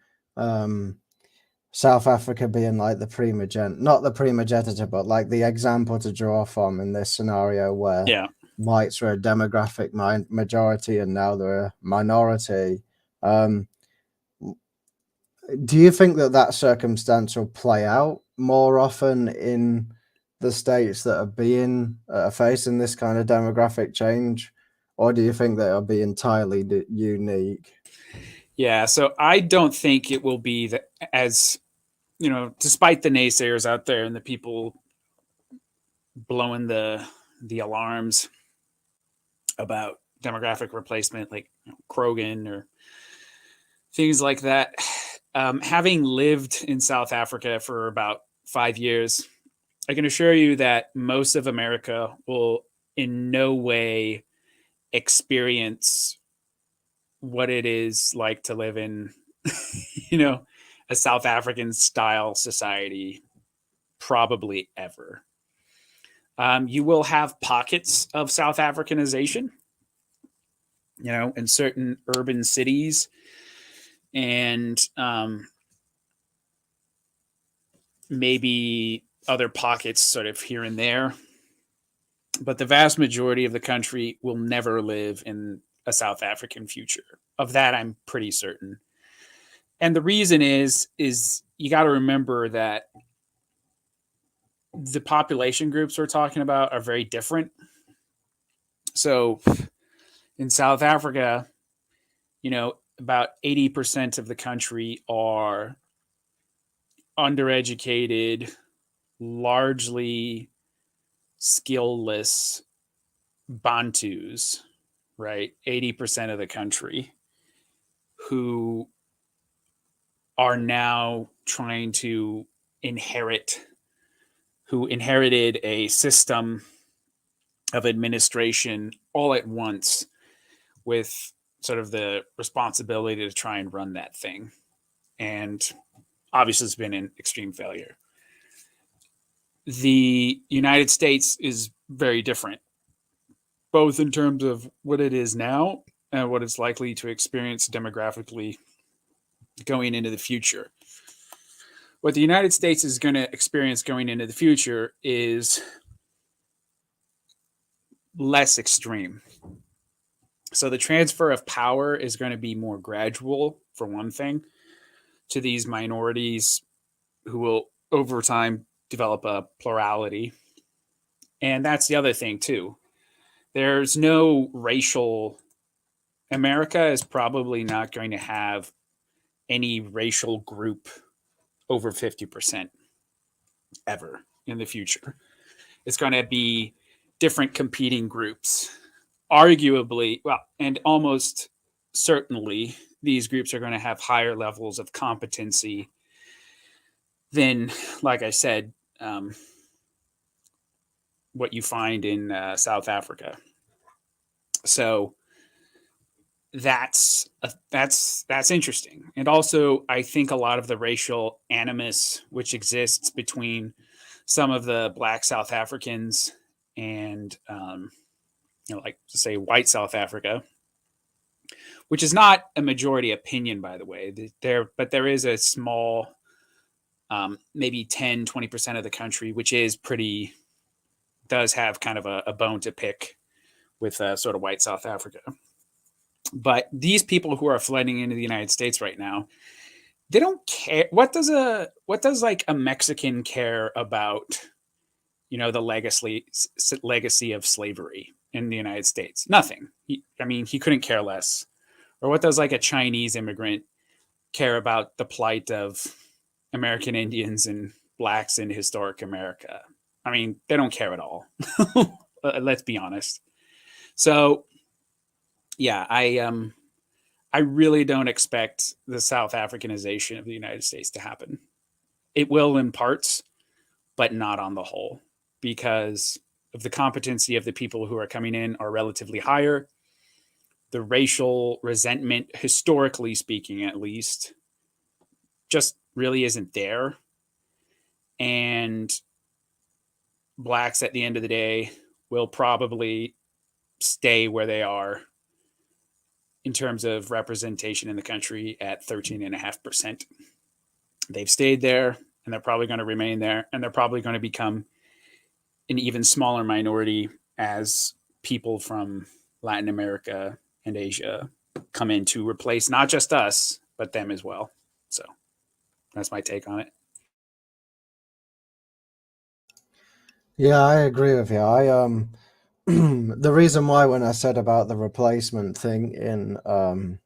South Africa being like not the primogenitor, but like the example to draw from in this scenario where whites were a demographic majority and now they're a minority. Do you think that circumstance will play out more often in the states that are facing this kind of demographic change, or do you think that it'll be entirely unique? Yeah, so I don't think it will be as despite the naysayers out there and the people blowing the alarms about demographic replacement, like Krogan or things like that. Having lived in South Africa for about 5 years, I can assure you that most of America will in no way experience what it is like to live in, a South African style society, probably ever. You will have pockets of South Africanization, in certain urban cities, and maybe other pockets sort of here and there. But the vast majority of the country will never live in a South African future. Of that, I'm pretty certain. And the reason is you got to remember that the population groups we're talking about are very different. So in South Africa, about 80% of the country are undereducated, largely skillless Bantus, right? 80% of the country who are now trying to inherited a system of administration all at once with sort of the responsibility to try and run that thing. And obviously it's been an extreme failure. The United States is very different, both in terms of what it is now and what it's likely to experience demographically going into the future. What the United States is going to experience going into the future is less extreme. So the transfer of power is going to be more gradual, for one thing, to these minorities who will, over time, develop a plurality. And that's the other thing, too. There's no racial... America is probably not going to have any racial group over 50% ever in the future. It's going to be different competing groups. Arguably, and almost certainly, these groups are going to have higher levels of competency than, like I said, what you find in South Africa. So that's interesting. And also, I think a lot of the racial animus which exists between some of the Black South Africans and like to say white South Africa, which is not a majority opinion, by the way. But there is a small, maybe 10-20% of the country, which does have kind of a bone to pick with sort of white South Africa. But these people who are flooding into the United States right now, they don't care. What does like a Mexican care about, the legacy of slavery in the United States? Nothing. He couldn't care less. Or what does like a Chinese immigrant care about the plight of American Indians and blacks in historic America? They don't care at all. Let's be honest. So, yeah, I really don't expect the South Africanization of the United States to happen. It will in parts, but not on the whole, because of the competency of the people who are coming in are relatively higher. The racial resentment, historically speaking, at least, just really isn't there. And blacks, at the end of the day, will probably stay where they are in terms of representation in the country at 13.5%. They've stayed there, and they're probably going to remain there, and they're probably going to become an even smaller minority as people from Latin America and Asia come in to replace not just us, but them as well. So that's my take on it. Yeah, I agree with you. The reason why when I said about the replacement thing in the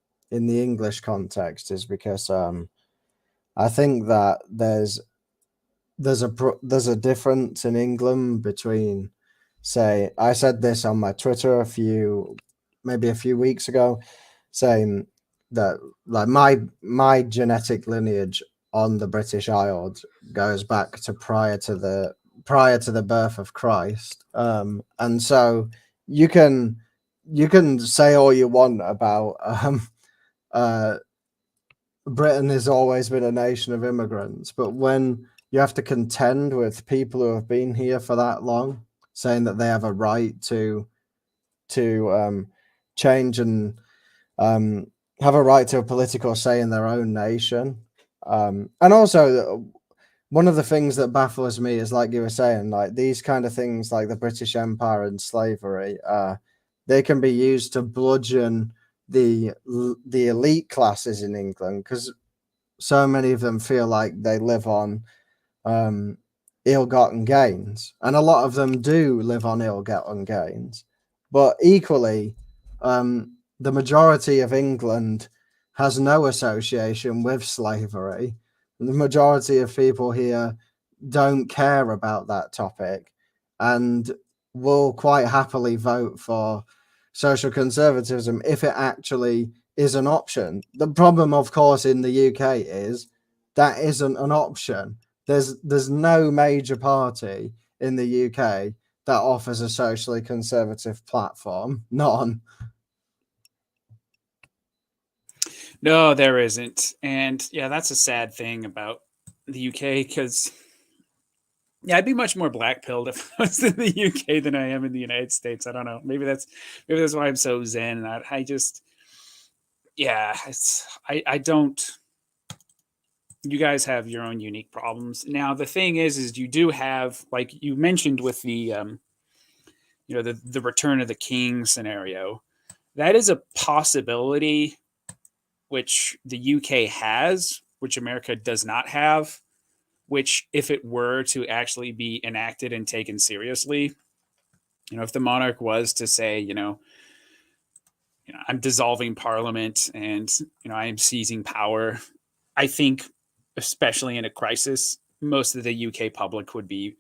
English context is because I think that there's a difference in England between, say, I said this on my Twitter maybe a few weeks ago, saying that like my genetic lineage on the British Isles goes back to prior to the birth of Christ, and so you can say all you want about Britain has always been a nation of immigrants, but when you have to contend with people who have been here for that long, saying that they have a right to change and have a right to a political say in their own nation, and also one of the things that baffles me is, like you were saying, like these kind of things, like the British Empire and slavery, they can be used to bludgeon the elite classes in England, because so many of them feel like they live on ill-gotten gains, and a lot of them do live on ill-gotten gains. But equally, the majority of England has no association with slavery. The majority of people here don't care about that topic and will quite happily vote for social conservatism if it actually is an option. The problem, of course, in the UK is that isn't an option. There's no major party in the UK that offers a socially conservative platform. None. No, there isn't. And yeah, that's a sad thing about the UK, because I'd be much more black-pilled if I was in the UK than I am in the United States. I don't know. Maybe that's why I'm so zen. I don't. You guys have your own unique problems. Now, the thing is you do have, like you mentioned with the the Return of the King scenario. That is a possibility which the UK has, which America does not have, which if it were to actually be enacted and taken seriously, if the monarch was to say, I'm dissolving parliament and, I am seizing power, I think, especially in a crisis, most of the UK public would be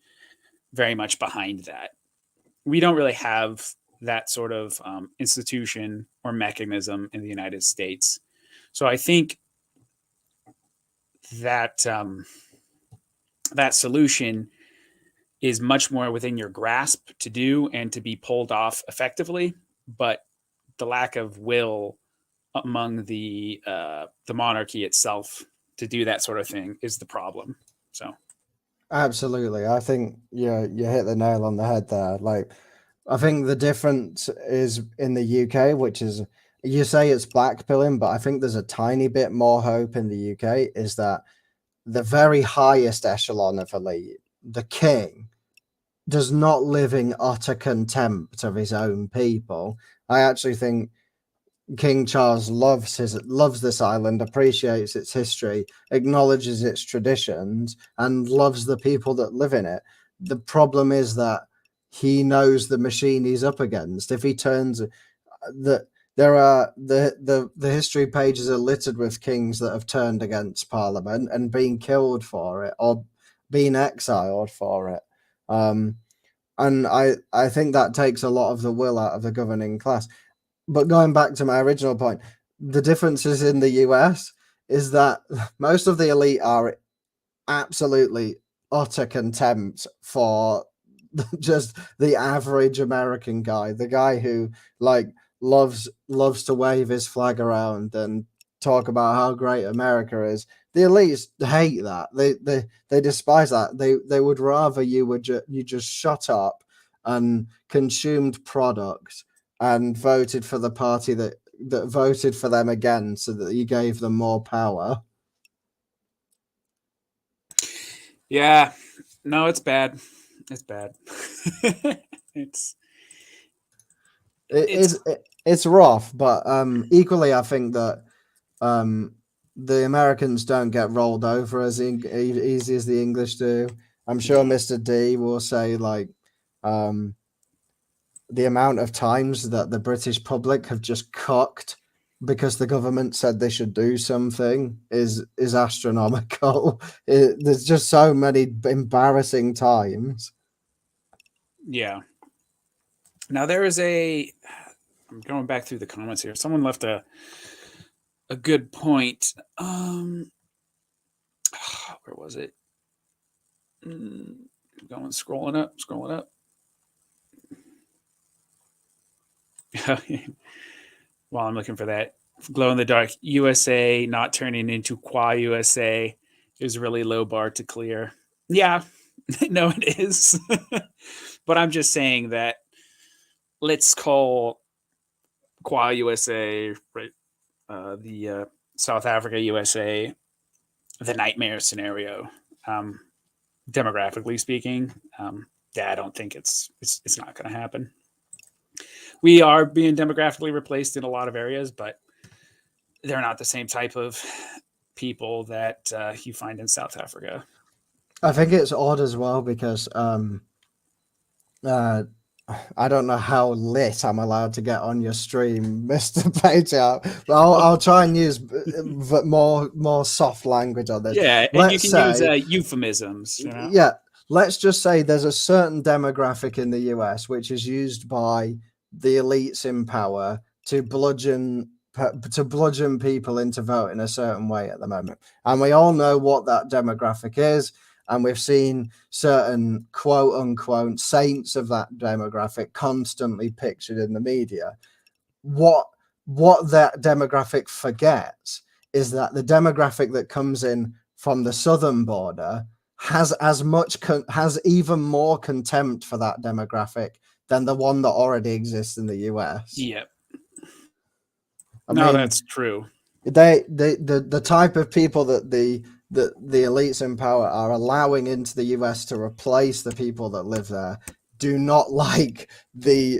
very much behind that. We don't really have that sort of institution or mechanism in the United States. So I think that that solution is much more within your grasp to do and to be pulled off effectively. But the lack of will among the monarchy itself to do that sort of thing is the problem. So Absolutely. I think you hit the nail on the head there. Like, I think the difference is in the UK, which is, you say it's blackpilling, but I think there's a tiny bit more hope in the UK, is that the very highest echelon of elite, the king, does not live in utter contempt of his own people. I actually think King Charles loves this island, appreciates its history, acknowledges its traditions, and loves the people that live in it. The problem is that he knows the machine he's up against. If he turns there are the history pages are littered with kings that have turned against Parliament and been killed for it or been exiled for it. And I think that takes a lot of the will out of the governing class. But going back to my original point, the differences in the US is that most of the elite are absolutely utter contempt for just the average American guy, the guy who like loves to wave his flag around and talk about how great America is. The elites hate that. They despise that. They would rather you just shut up and consumed product and voted for the party that voted for them again, so that you gave them more power. yeah, no, it's bad. It's bad. It's rough, but equally, I think that the Americans don't get rolled over as easy as the English do. I'm sure Mr. D will say like the amount of times that the British public have just cocked because the government said they should do something is astronomical. There's just so many embarrassing times. Yeah. Now there is I'm going back through the comments here. Someone left a good point. Where was it? Scrolling up. While I'm looking for that, glow in the dark USA not turning into Qua USA is a really low bar to clear. Yeah, no, it is. But I'm just saying that let's call Qua USA, right? The South Africa USA, the nightmare scenario. Demographically speaking, I don't think it's not going to happen. We are being demographically replaced in a lot of areas, but they're not the same type of people that you find in South Africa. I think it's odd as well because I don't know how lit I'm allowed to get on your stream, Mr. Patriarch, but I'll try and use more soft language on this. Yeah, and you can use euphemisms. You know? Yeah, let's just say there's a certain demographic in the US which is used by the elites in power to bludgeon people into voting a certain way at the moment, and we all know what that demographic is. And we've seen certain quote unquote saints of that demographic constantly pictured in the media. What that demographic forgets is that the demographic that comes in from the southern border has even more contempt for that demographic than the one that already exists in the US. Yep. I mean, that's true. The type of people that the elites in power are allowing into the US to replace the people that live there do not like those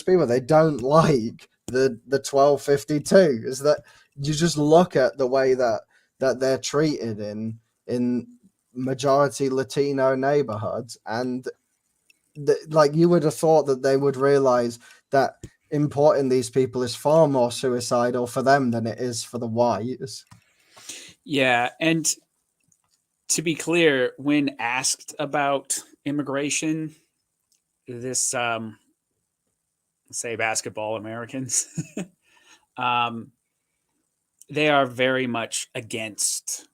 people. They don't like the 1252. Is that you just look at the way that they're treated in majority Latino neighborhoods, and like you would have thought that they would realize that importing these people is far more suicidal for them than it is for the whites. Yeah, and to be clear, when asked about immigration, this say basketball Americans, they are very much against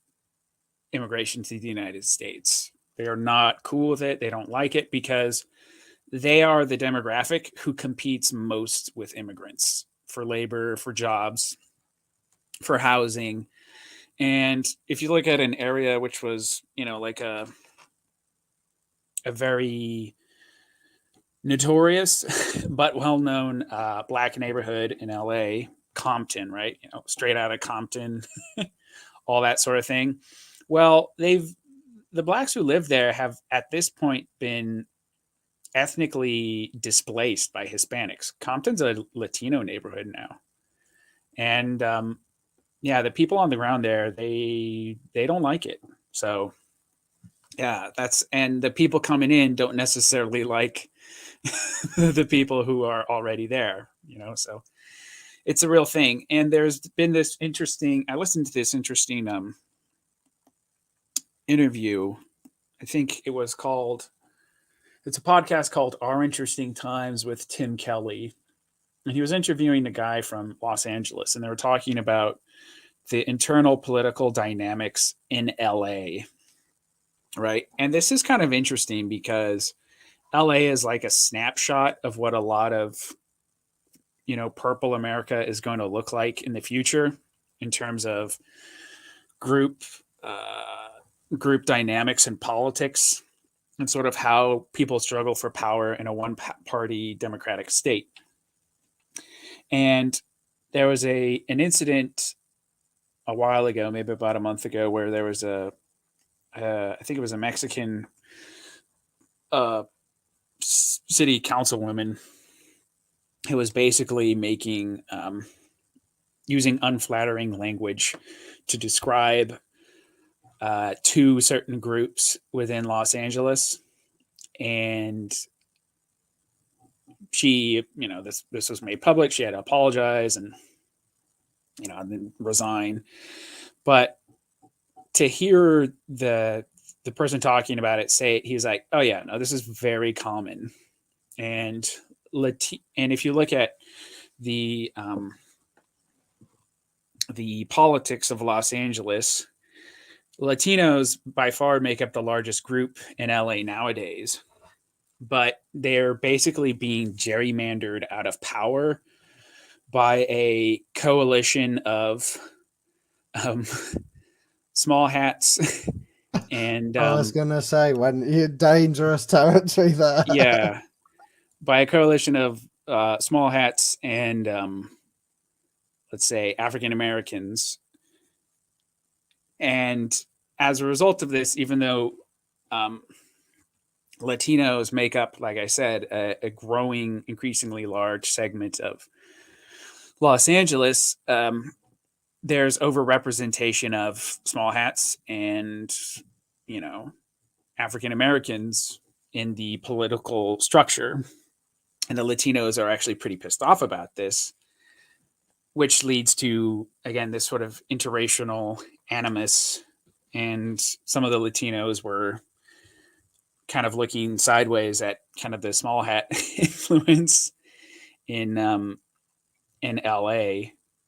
immigration to the United States. They are not cool with it. They don't like it because they are the demographic who competes most with immigrants for labor, for jobs, for housing. And if you look at an area which was, like a very notorious but well-known black neighborhood in LA, Compton, right? Straight out of Compton, all that sort of thing. Well, the blacks who live there have at this point been ethnically displaced by Hispanics. Compton's a Latino neighborhood now. And the people on the ground there, they don't like it. So and the people coming in don't necessarily like the people who are already there, so it's a real thing. And there's been I listened to this interesting interview. I think it's a podcast called Our Interesting Times with Tim Kelly. And he was interviewing a guy from Los Angeles, and they were talking about the internal political dynamics in LA. Right. And this is kind of interesting because LA is like a snapshot of what a lot of, purple America is going to look like in the future in terms of group dynamics and politics, and sort of how people struggle for power in a one-party democratic state. And there was an incident a while ago, maybe about a month ago, where there was I think it was a Mexican city councilwoman who was basically using unflattering language to describe two certain groups within Los Angeles. And she, this was made public. She had to apologize and then resign. But to hear the person talking about it say it, he's like, oh yeah, no, this is very common. And if you look at the politics of Los Angeles, Latinos by far make up the largest group in LA nowadays, but they're basically being gerrymandered out of power by a coalition of small hats and I was gonna say, when you're dangerous territory there. Yeah, by a coalition of small hats and let's say African Americans. And as a result of this, even though Latinos make up, like I said, a growing, increasingly large segment of Los Angeles, there's overrepresentation of small hats and, African Americans in the political structure. And the Latinos are actually pretty pissed off about this, which leads to, again, this sort of interracial animus. And some of the Latinos were kind of looking sideways at kind of the small hat influence in LA,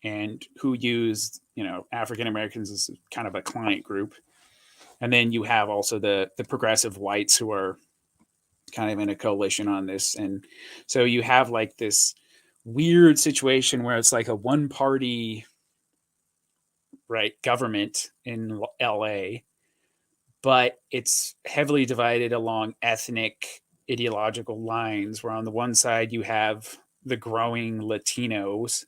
and who used, African Americans as kind of a client group. And then you have also the progressive whites who are kind of in a coalition on this. And so you have like this weird situation where it's like a one party, right, government in LA, but it's heavily divided along ethnic ideological lines, where on the one side you have the growing Latinos,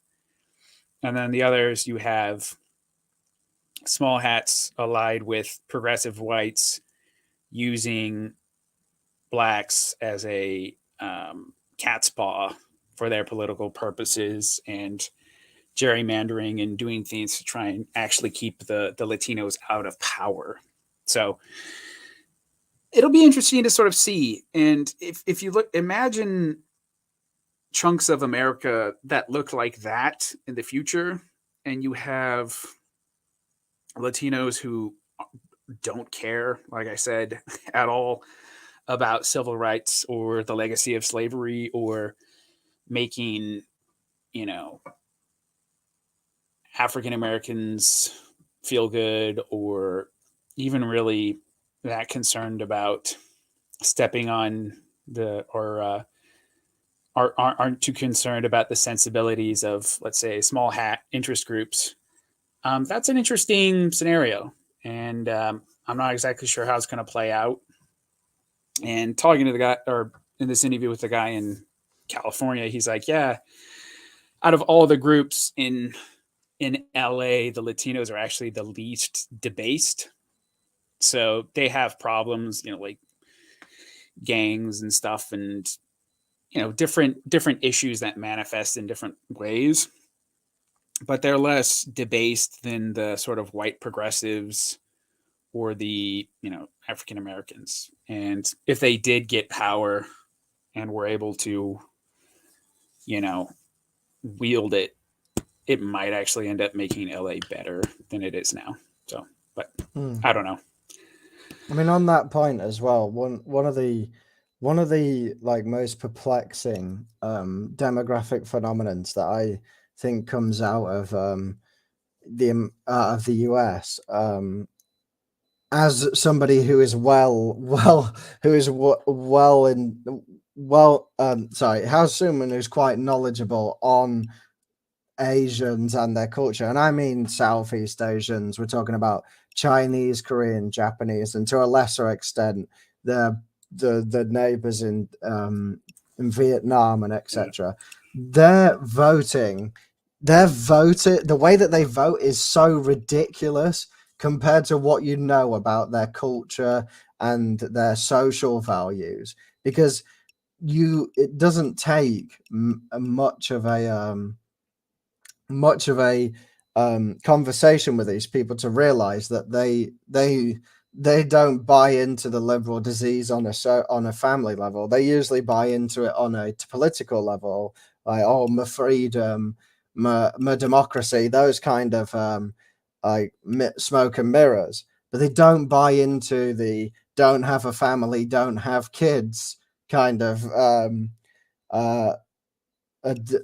and then the others you have small hats allied with progressive whites using blacks as a cat's paw for their political purposes, and gerrymandering and doing things to try and actually keep the Latinos out of power. So it'll be interesting to sort of see. And if you imagine chunks of America that look like that in the future, and you have Latinos who don't care, like I said, at all about civil rights or the legacy of slavery, or making, African Americans feel good, or even really that concerned about stepping on aren't too concerned about the sensibilities of, let's say, small hat interest groups. That's an interesting scenario, and I'm not exactly sure how it's going to play out. And talking to the guy, or in this interview with the guy in California, he's like, "Yeah, out of all the groups in LA, the Latinos are actually the least debased. So they have problems, like gangs and stuff, and different issues that manifest in different ways, but they're less debased than the sort of white progressives or the African Americans. And if they did get power and were able to wield it, it might actually end up making LA better than it is now. So, but I don't know. I mean, on that point as well, one of the like most perplexing demographic phenomenons that I think comes out of the US, as somebody who is how's someone who's quite knowledgeable on Asians and their culture, and I mean Southeast Asians. We're talking about Chinese, Korean, Japanese, and to a lesser extent the neighbors in Vietnam and etc. They're voting. The way that they vote is so ridiculous compared to what you know about their culture and their social values, because it doesn't take much of a conversation with these people to realize that they don't buy into the liberal disease on a family level. They usually buy into it on a political level, like, oh, my freedom, my democracy, those kind of like smoke and mirrors. But they don't buy into the don't have a family, don't have kids kind of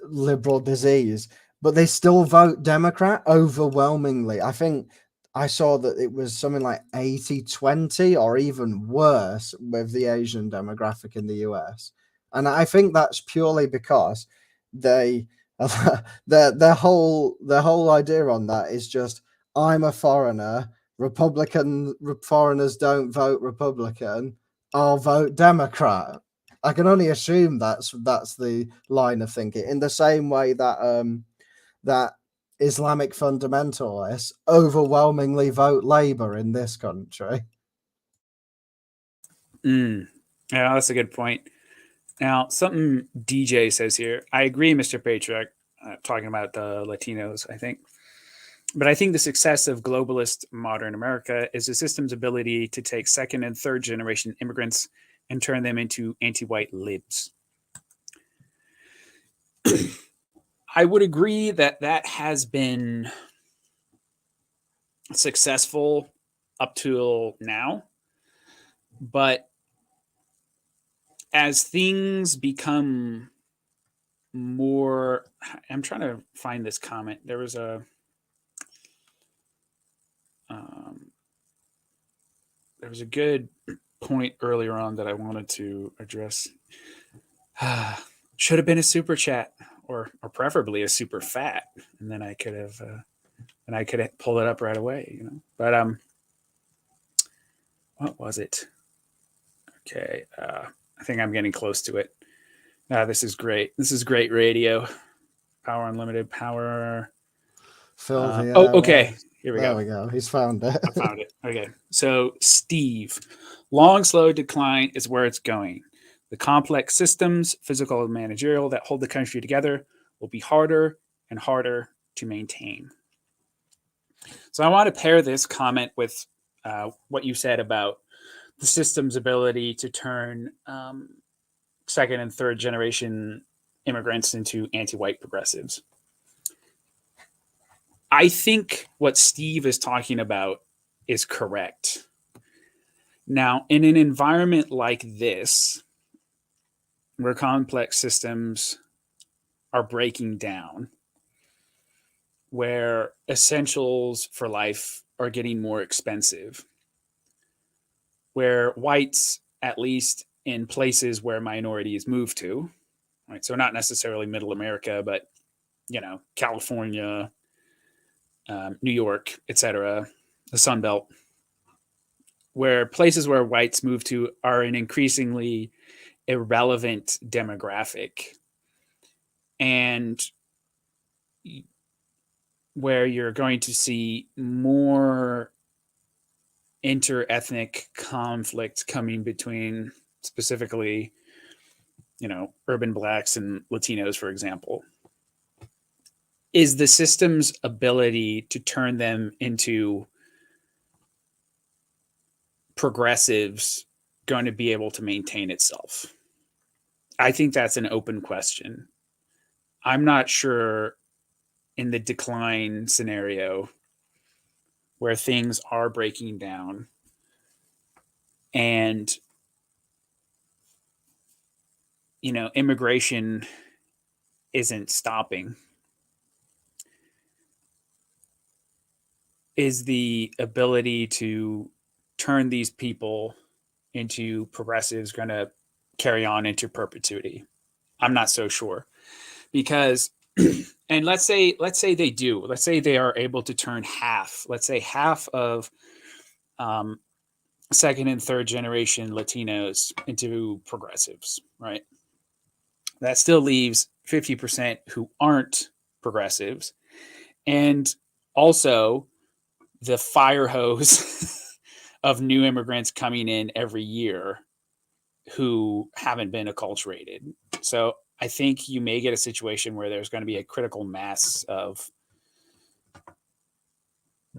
liberal disease. But they still vote Democrat overwhelmingly. I think I saw that it was something like 80-20 or even worse with the Asian demographic in the US. And I think that's purely because their whole idea on that is just, I'm a foreigner, foreigners don't vote Republican, I'll vote Democrat. I can only assume that's the line of thinking, in the same way that that Islamic fundamentalists overwhelmingly vote Labour in this country. Yeah, that's a good point. Now, something DJ says here, I agree, Mr. Patriarch, talking about the Latinos, I think. But I think the success of globalist modern America is the system's ability to take second and third generation immigrants and turn them into anti-white libs. I would agree that has been successful up till now. But as things become more, I'm trying to find this comment. There was a good point earlier on that I wanted to address. Should have been a super chat, or preferably a super fat, and then I could have pulled it up right away, But what was it? Okay, I think I'm getting close to it. This is great. This is great radio. Power Unlimited Power. Okay. Here we go. There we go. He's found it. I found it. Okay. So, Steve, long, slow decline is where it's going. The complex systems, physical and managerial, that hold the country together will be harder and harder to maintain. So I want to pair this comment with what you said about the system's ability to turn second and third generation immigrants into anti-white progressives. I think what Steve is talking about is correct. Now, in an environment like this, where complex systems are breaking down, where essentials for life are getting more expensive, where whites, at least in places where minorities move to, right? So not necessarily middle America, but, California, New York, etc., the Sun Belt, where places where whites move to are an increasingly irrelevant demographic, and where you're going to see more inter-ethnic conflict coming between specifically, urban blacks and Latinos, for example, is the system's ability to turn them into progressives going to be able to maintain itself? I think that's an open question. I'm not sure in the decline scenario where things are breaking down and, immigration isn't stopping, is the ability to turn these people into progressives going to carry on into perpetuity? I'm not so sure, because and let's say they do. Let's say they are able to turn half. Let's say half of second and third generation Latinos into progressives, right? That still leaves 50% who aren't progressives, and also the fire hose of new immigrants coming in every year who haven't been acculturated. So I think you may get a situation where there's going to be a critical mass of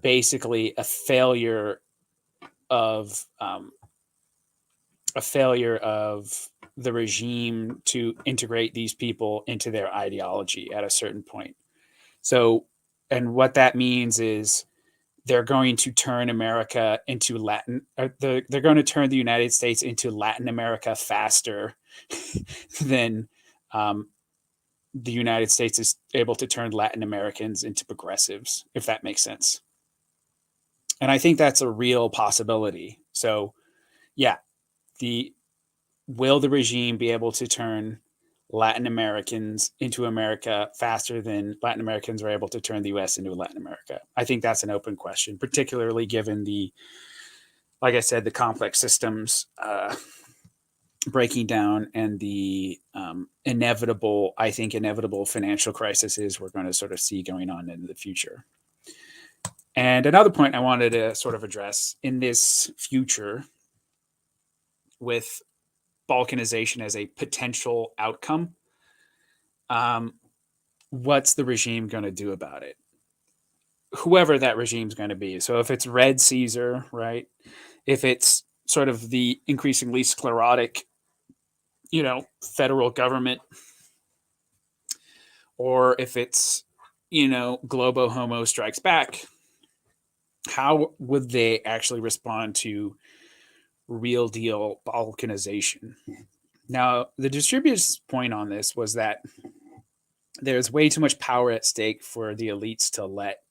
basically a failure of the regime to integrate these people into their ideology at a certain point. So, and what that means is they're going to turn America into they're going to turn the United States into Latin America faster than the United States is able to turn Latin Americans into progressives, if that makes sense. And I think that's a real possibility. So, yeah, will the regime be able to turn Latin Americans into America faster than Latin Americans are able to turn the U.S. into Latin America? I think that's an open question, particularly given like I said, the complex systems breaking down and the inevitable financial crises we're going to sort of see going on in the future. And another point I wanted to sort of address in this future with balkanization as a potential outcome, what's the regime going to do about it? Whoever that regime's going to be. So if it's Red Caesar, right? If it's sort of the increasingly sclerotic, federal government, or if it's, Globo Homo strikes back, how would they actually respond to real deal balkanization? Now, the distributors' point on this was that there's way too much power at stake for the elites to let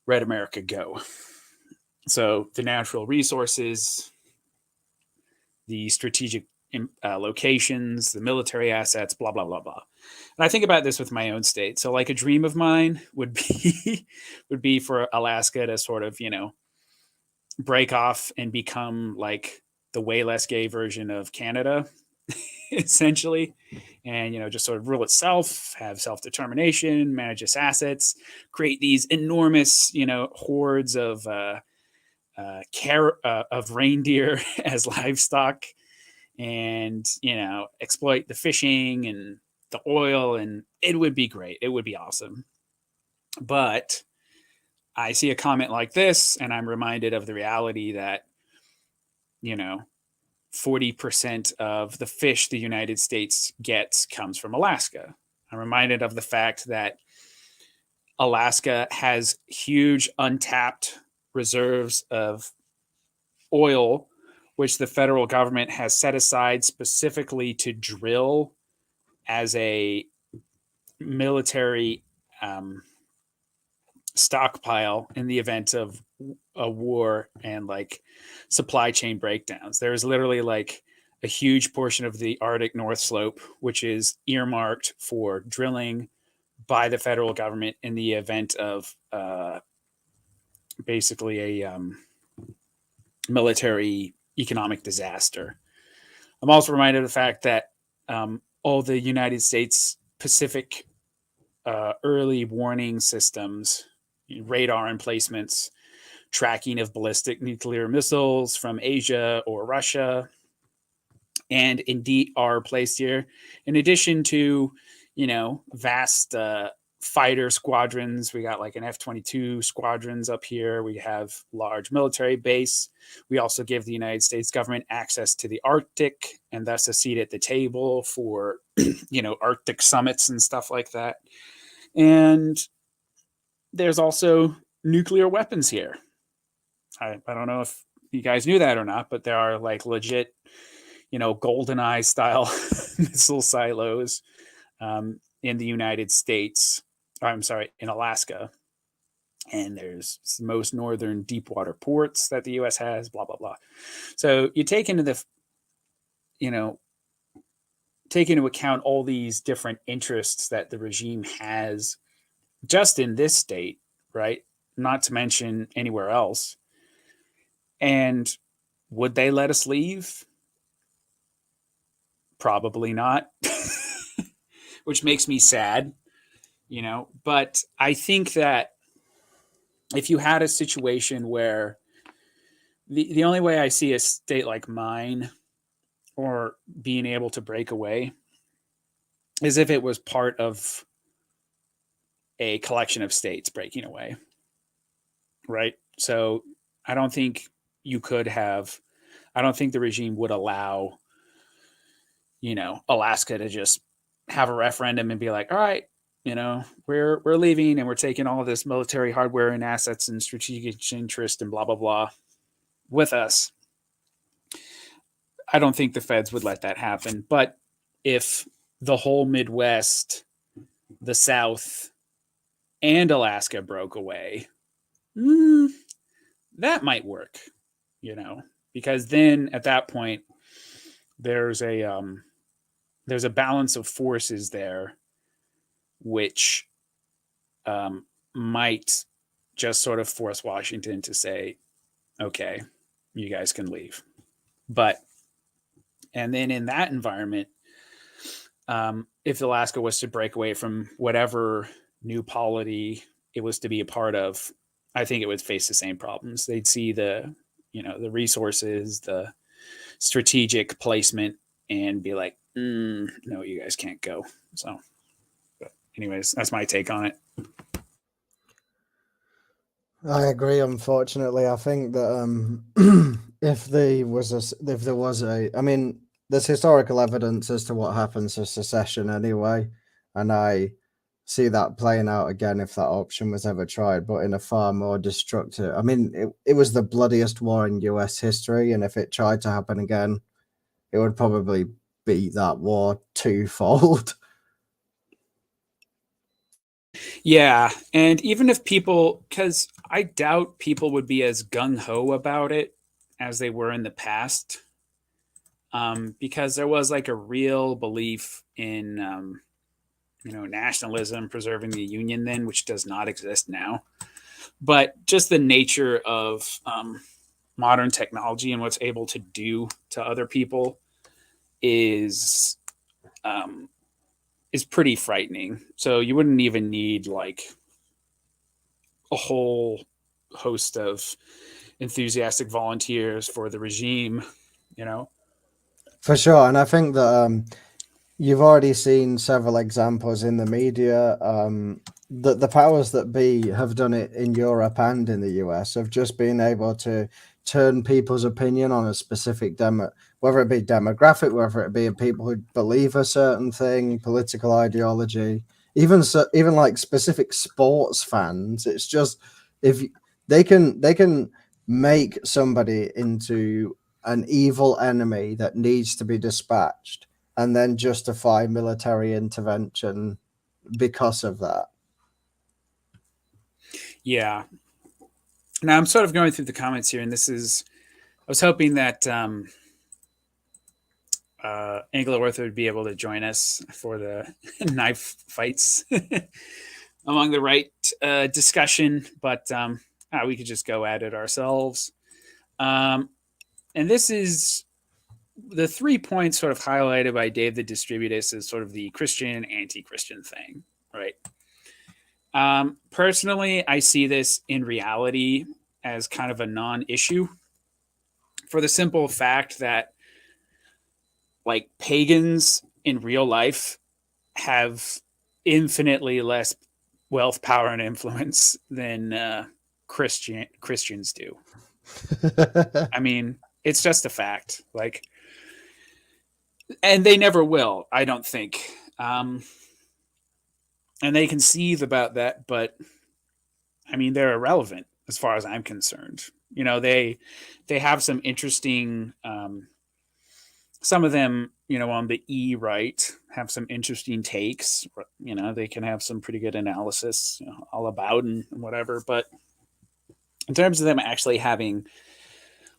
Red America go. So the natural resources, the strategic locations, the military assets, blah, blah, blah, blah. And I think about this with my own state. So like a dream of mine would be for Alaska to sort of, break off and become like the way less gay version of Canada, essentially. And, just sort of rule itself, have self-determination, manage its assets, create these enormous, hordes of reindeer as livestock, and, exploit the fishing and the oil, and it would be great. It would be awesome. But I see a comment like this, and I'm reminded of the reality that, 40% of the fish the United States gets comes from Alaska. I'm reminded of the fact that Alaska has huge untapped reserves of oil, which the federal government has set aside specifically to drill as a military stockpile in the event of a war and like supply chain breakdowns. There's literally like a huge portion of the Arctic North Slope, which is earmarked for drilling by the federal government in the event of basically a military economic disaster. I'm also reminded of the fact that all the United States Pacific early warning systems, radar emplacements, tracking of ballistic nuclear missiles from Asia or Russia, and indeed are placed here, in addition to, vast fighter squadrons. We got like an F-22 squadrons up here. We have large military base. We also give the United States government access to the Arctic and thus a seat at the table for, Arctic summits and stuff like that. And there's also nuclear weapons here. I don't know if you guys knew that or not, but there are like legit, GoldenEye style missile silos in the United States. I'm sorry, in Alaska. And there's most northern deep water ports that the U.S. has, blah, blah, blah. So you take into account all these different interests that the regime has just in this state, right? Not to mention anywhere else. And would they let us leave? Probably not, which makes me sad, But I think that if you had a situation where the only way I see a state like mine or being able to break away is if it was part of a collection of states breaking away, right? So I don't think the regime would allow, Alaska to just have a referendum and be like, all right, we're leaving and we're taking all of this military hardware and assets and strategic interest and blah, blah, blah with us. I don't think the feds would let that happen. But if the whole Midwest, the South, and Alaska broke away, that might work, because then at that point there's a balance of forces there, which might just sort of force Washington to say, okay, you guys can leave. And then in that environment, if Alaska was to break away from whatever new polity it was to be a part of, I think it would face the same problems. They'd see the resources, the strategic placement, and be like, no, you guys can't go. So, but anyways, that's my take on it. I agree. Unfortunately, I think that if there was I mean, there's historical evidence as to what happens to secession anyway, and I see that playing out again if that option was ever tried, but in a far more destructive. I mean, it was the bloodiest war in U.S. history, and if it tried to happen again, it would probably beat that war twofold. Yeah, and even if because I doubt people would be as gung-ho about it as they were in the past, because there was like a real belief in, nationalism, preserving the Union then, which does not exist now. But just the nature of modern technology and what's able to do to other people is pretty frightening. So you wouldn't even need like a whole host of enthusiastic volunteers for the regime, For sure. And I think that you've already seen several examples in the media that the powers that be have done it in Europe and in the US, of just being able to turn people's opinion on a specific whether it be demographic, whether it be people who believe a certain thing, political ideology, even like specific sports fans. It's just, if they can make somebody into an evil enemy that needs to be dispatched, and then justify military intervention because of that. Yeah. Now I'm sort of going through the comments here, and I was hoping that Anglo-Ortho would be able to join us for the knife fights among the right discussion, but we could just go at it ourselves. And this is the 3 points sort of highlighted by Dave the Distributist as sort of the Christian, anti-Christian thing, right? Personally, I see this in reality as kind of a non-issue for the simple fact that like pagans in real life have infinitely less wealth, power, and influence than Christians do. I mean, it's just a fact. Like, and they never will, I don't think. And they conceive about that, but I mean, they're irrelevant as far as I'm concerned. You know, they have some interesting. Some of them, you know, on the right have some interesting takes. You know, they can have some pretty good analysis, you know, all about and whatever. But in terms of them actually having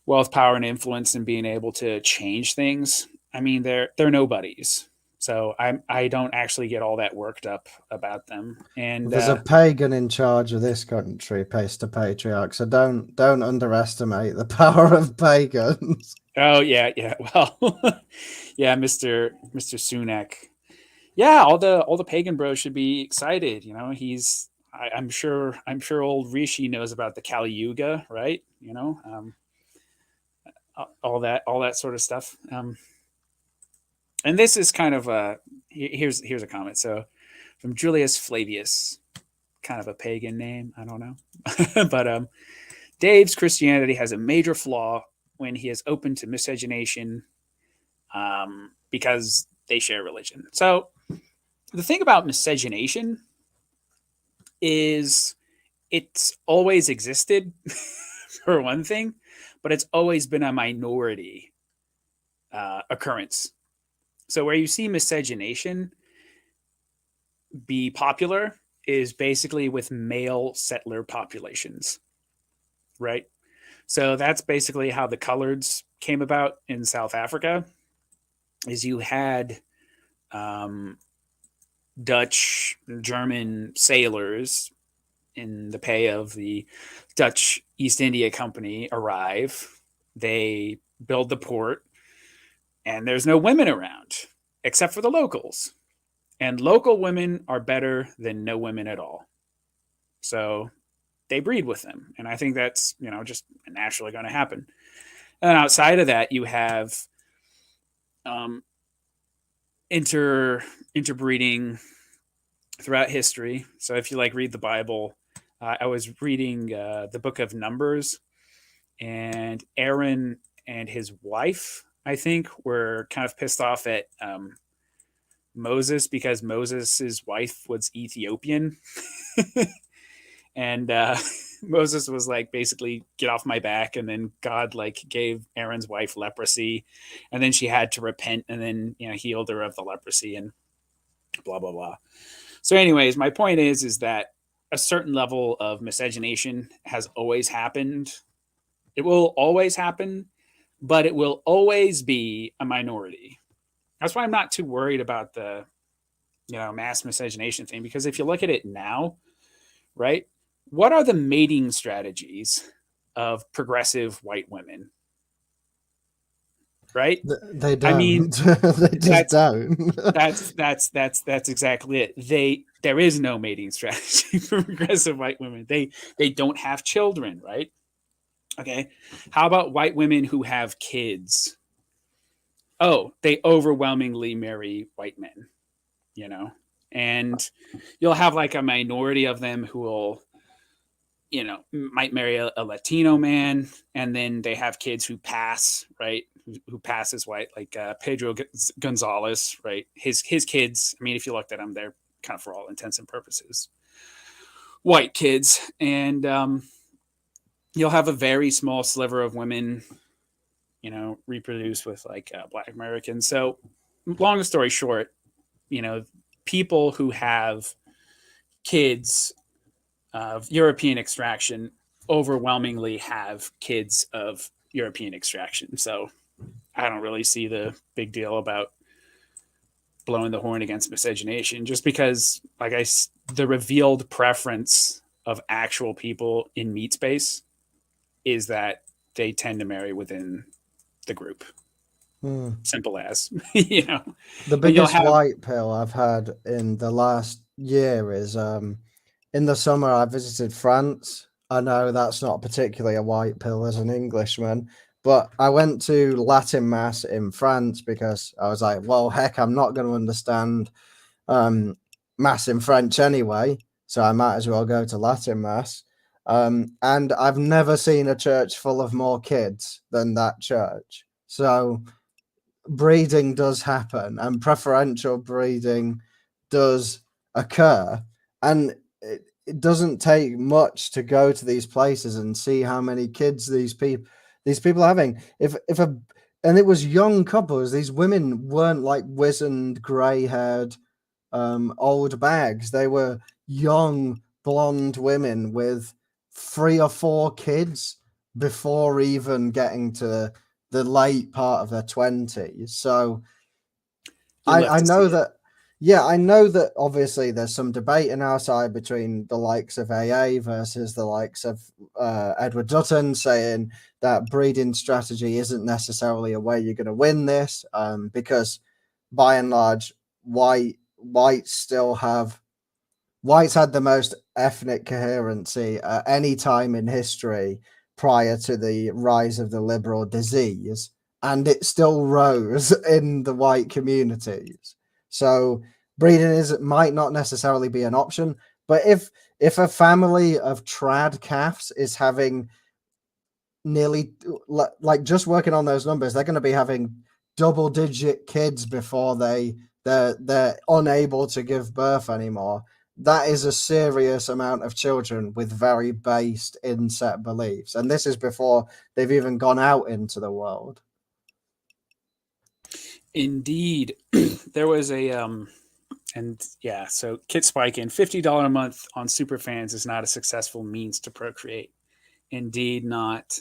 wealth, power, and influence and being able to change things, I mean, they're nobodies. So I don't actually get all that worked up about them. And there's a pagan in charge of this country, the Patriarch. So don't underestimate the power of pagans. Oh yeah. Well, yeah, Mr. Sunak. Yeah, all the pagan bros should be excited. You know, I'm sure old Rishi knows about the Kali Yuga, right? You know, all that sort of stuff. And this is kind of here's a comment. So from Julius Flavius, kind of a pagan name. I don't know, but Dave's Christianity has a major flaw when he is open to miscegenation because they share religion. So the thing about miscegenation is it's always existed for one thing, but it's always been a minority occurrence. So where you see miscegenation be popular is basically with male settler populations, right? So that's basically how the coloreds came about in South Africa. Is you had Dutch, German sailors in the pay of the Dutch East India Company arrive. They build the port, and there's no women around except for the locals. And local women are better than no women at all. So they breed with them. And I think that's, you know, just naturally going to happen. And outside of that, you have interbreeding throughout history. So if you like read the Bible, I was reading the book of Numbers, and Aaron and his wife, I think, were kind of pissed off at Moses because Moses's wife was Ethiopian. And Moses was like, basically, get off my back. And then God like gave Aaron's wife leprosy, and then she had to repent, and then, you know, healed her of the leprosy, and blah, blah, blah. So anyways, my point is that a certain level of miscegenation has always happened. It will always happen, but it will always be a minority. That's why I'm not too worried about the, you know, mass miscegenation thing, because if you look at it now, right, what are the mating strategies of progressive white women? Right? They don't. I mean, they just don't. that's exactly it. There is no mating strategy for progressive white women. They don't have children, right? Okay. How about white women who have kids? Oh, they overwhelmingly marry white men, you know, and you'll have like a minority of them who will, you know, might marry a Latino man, and then they have kids who pass, right? Who pass as white, like Pedro Gonzalez, right? His kids, I mean, if you looked at them, they're kind of, for all intents and purposes, white kids. And you'll have a very small sliver of women, you know, reproduce with like Black Americans. So long story short, you know, people who have kids of European extraction overwhelmingly have kids of European extraction. So I don't really see the big deal about blowing the horn against miscegenation, just because, like the revealed preference of actual people in meat space is that they tend to marry within the group. Simple as, you know. The And you'll biggest have white pill I've had in the last year is in the summer I visited France. I know that's not particularly a white pill as an Englishman, but I went to Latin Mass in France because I was like, well, heck, I'm not going to understand Mass in French anyway, so I might as well go to Latin Mass. And I've never seen a church full of more kids than that church. So breeding does happen and preferential breeding does occur, and it doesn't take much to go to these places and see how many kids these people are having. If a and it was young couples. These women weren't like wizened gray haired old bags. They were young blonde women with 3 or 4 kids before even getting to the late part of their 20s. So I know that, yeah, I know that obviously there's some debate in our side between the likes of AA versus the likes of Edward Dutton, saying that breeding strategy isn't necessarily a way you're going to win this, because by and large, whites had the most ethnic coherency at any time in history prior to the rise of the liberal disease, and it still rose in the white communities. So breeding might not necessarily be an option, but if a family of trad calves is having nearly, like, just working on those numbers, they're going to be having double-digit kids before they're unable to give birth anymore. That is a serious amount of children with very based inset beliefs, and this is before they've even gone out into the world. Indeed. There was a and yeah, so Kit Spiken, $50 a month on Superfans is not a successful means to procreate. Indeed not.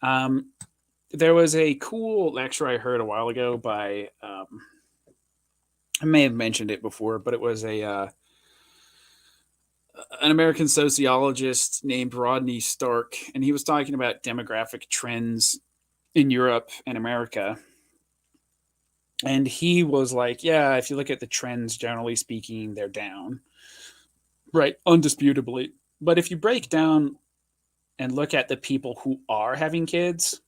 There was a cool lecture I heard a while ago by I may have mentioned it before, but it was an American sociologist named Rodney Stark, and he was talking about demographic trends in Europe and America. And he was like, yeah, if you look at the trends, generally speaking, they're down, right? Undisputably. But if you break down and look at the people who are having kids,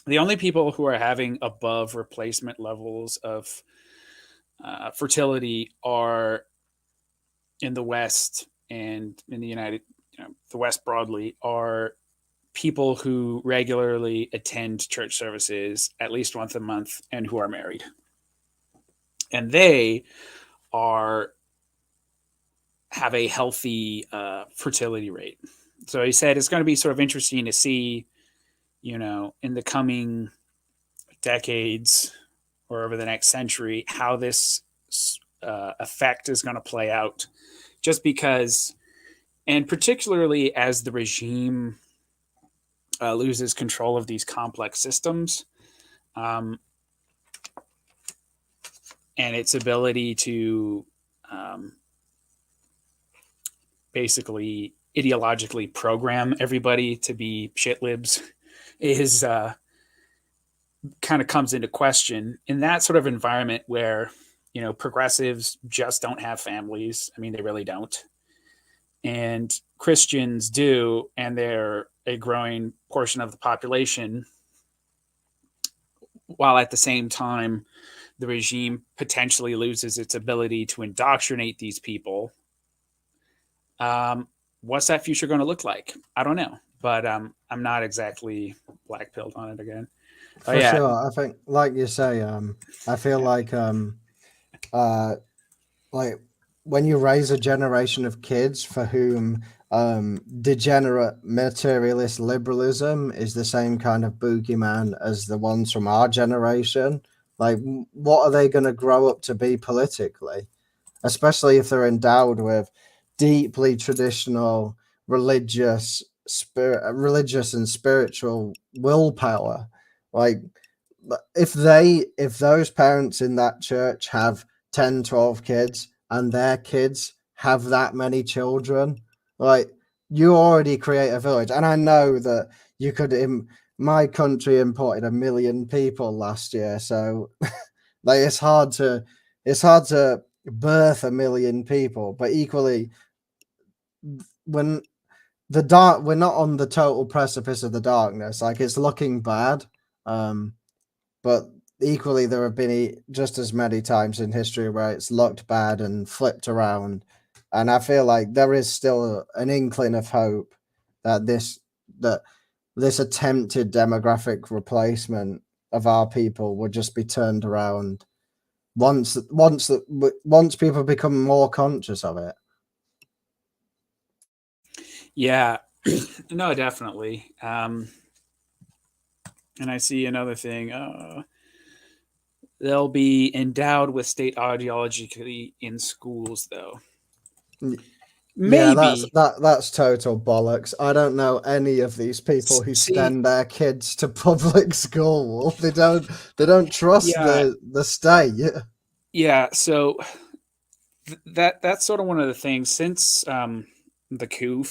the only people who are having above replacement levels of fertility are in the West, and in the the West broadly, are people who regularly attend church services at least once a month and who are married. And they have a healthy fertility rate. So he said it's going to be sort of interesting to see, in the coming decades or over the next century, how this effect is going to play out. Just because, and particularly as the regime loses control of these complex systems, and its ability to basically ideologically program everybody to be shit libs is kind of comes into question in that sort of environment where, progressives just don't have families. I mean, they really don't. And Christians do, and they're a growing portion of the population, while at the same time, the regime potentially loses its ability to indoctrinate these people. What's that future going to look like? I don't know, but I'm not exactly black-pilled on it again. For sure. I think, like you say, I feel like when you raise a generation of kids for whom degenerate materialist liberalism is the same kind of boogeyman as the ones from our generation, like, what are they going to grow up to be politically? Especially if they're endowed with deeply traditional religious and spiritual willpower. Like, if those parents in that church have 10, 12 kids and their kids have that many children, like, you already create a village. And I know that you could my country imported 1 million people last year, so like it's hard to birth 1 million people. But equally, when we're not on the total precipice of the darkness, like, it's looking bad, but equally there have been just as many times in history where it's looked bad and flipped around, and I feel like there is still an inkling of hope that this attempted demographic replacement of our people would just be turned around once people become more conscious of it. Yeah, no, definitely. And I see another thing. They'll be endowed with state ideology in schools, though. Maybe. Yeah, that's total bollocks. I don't know any of these people who send their kids to public school. They don't trust the state. Yeah, so that's sort of one of the things since the coup.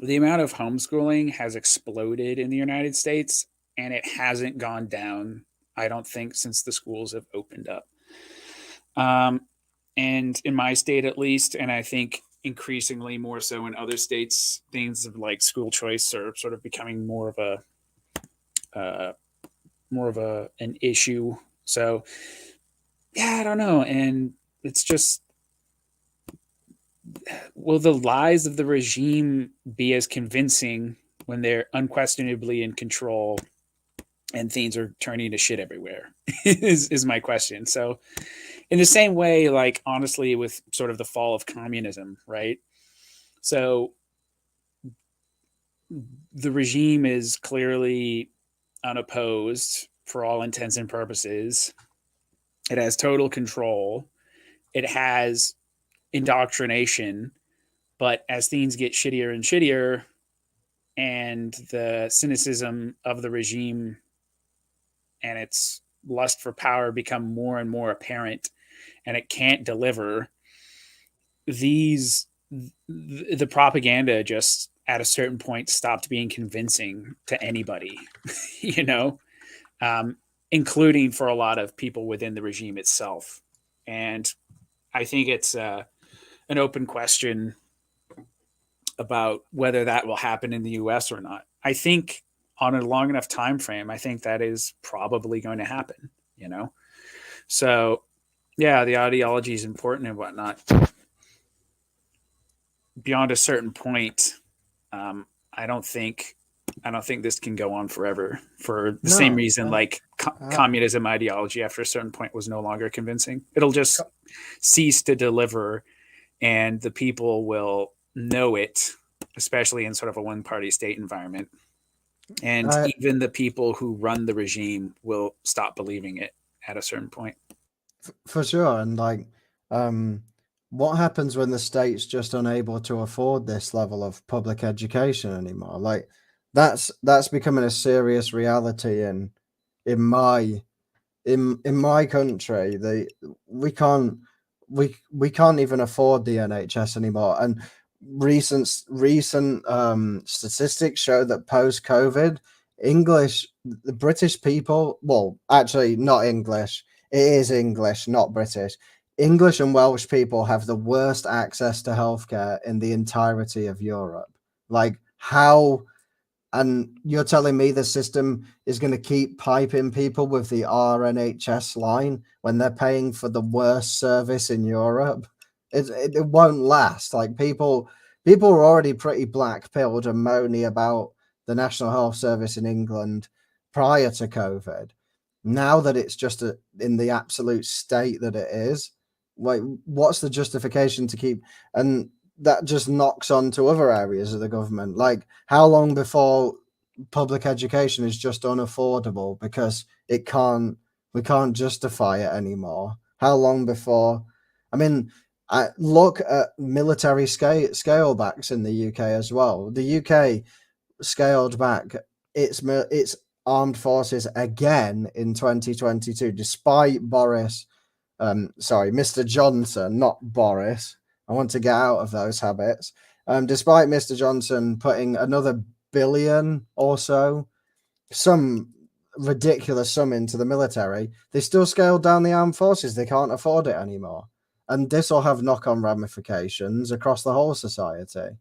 The amount of homeschooling has exploded in the United States, and it hasn't gone down, I don't think, since the schools have opened up. And in my state, at least, and I think increasingly more so in other states, things of like school choice are sort of becoming more of an issue. So, yeah, I don't know, and it's just, will the lies of the regime be as convincing when they're unquestionably in control and things are turning to shit everywhere is my question. So in the same way, like, honestly, with sort of the fall of communism, right? So the regime is clearly unopposed for all intents and purposes. It has total control. It has indoctrination, but as things get shittier and shittier and the cynicism of the regime and its lust for power become more and more apparent and it can't deliver, the propaganda just at a certain point stopped being convincing to anybody, you know, including for a lot of people within the regime itself. And I think it's an open question about whether that will happen in the US or not. I think on a long enough time frame, I think that is probably going to happen, you know? So yeah, the ideology is important and whatnot. Beyond a certain point, I don't think this can go on forever for the same reason like communism ideology after a certain point was no longer convincing. It'll just cease to deliver, and the people will know it, especially in sort of a one-party state environment. And even the people who run the regime will stop believing it at a certain point. For sure. And like, what happens when the state's just unable to afford this level of public education anymore? Like, that's becoming a serious reality in my country. We can't even afford the NHS anymore. And recent statistics show that post-COVID, the British people, well, actually not English, it is English, not British. English and Welsh people have the worst access to healthcare in the entirety of Europe. Like, how? And you're telling me the system is going to keep piping people with the RNHS line when they're paying for the worst service in Europe? It won't last. Like, people are already pretty black-pilled and moany about the National Health Service in England prior to COVID. Now that it's just in the absolute state that it is, like, what's the justification to keep? And that just knocks on to other areas of the government. Like, how long before public education is just unaffordable because we can't justify it anymore? How long before? I mean, I look at military scale backs in the UK as well. The UK scaled back its armed forces again in 2022, despite Mr. Johnson, not Boris. I want to get out of those habits. Despite Mr. Johnson putting another billion or so, some ridiculous sum into the military, they still scaled down the armed forces. They can't afford it anymore. And this will have knock-on ramifications across the whole society.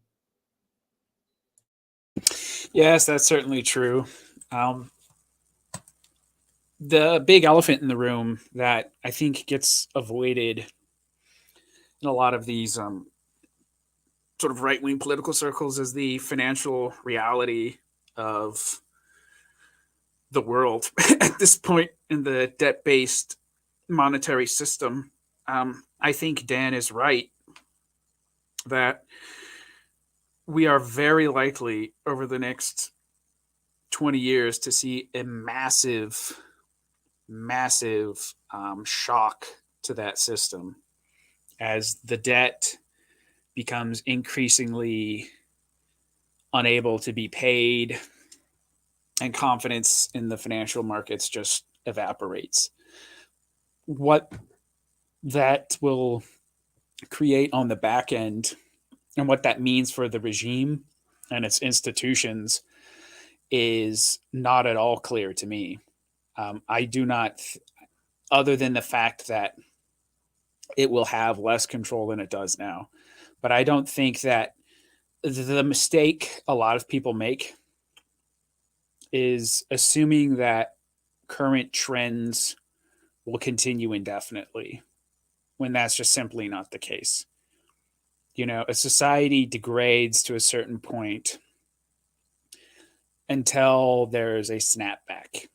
Yes, that's certainly true. The big elephant in the room that I think gets avoided in a lot of these sort of right-wing political circles is the financial reality of the world at this point in the debt-based monetary system. I think Dan is right that we are very likely over the next 20 years to see a massive shock to that system as the debt becomes increasingly unable to be paid and confidence in the financial markets just evaporates. What that will create on the back end and what that means for the regime and its institutions is not at all clear to me. I do not, other than the fact that it will have less control than it does now. But I don't think that the mistake a lot of people make is assuming that current trends will continue indefinitely, when that's just simply not the case. You know, a society degrades to a certain point until there's a snapback.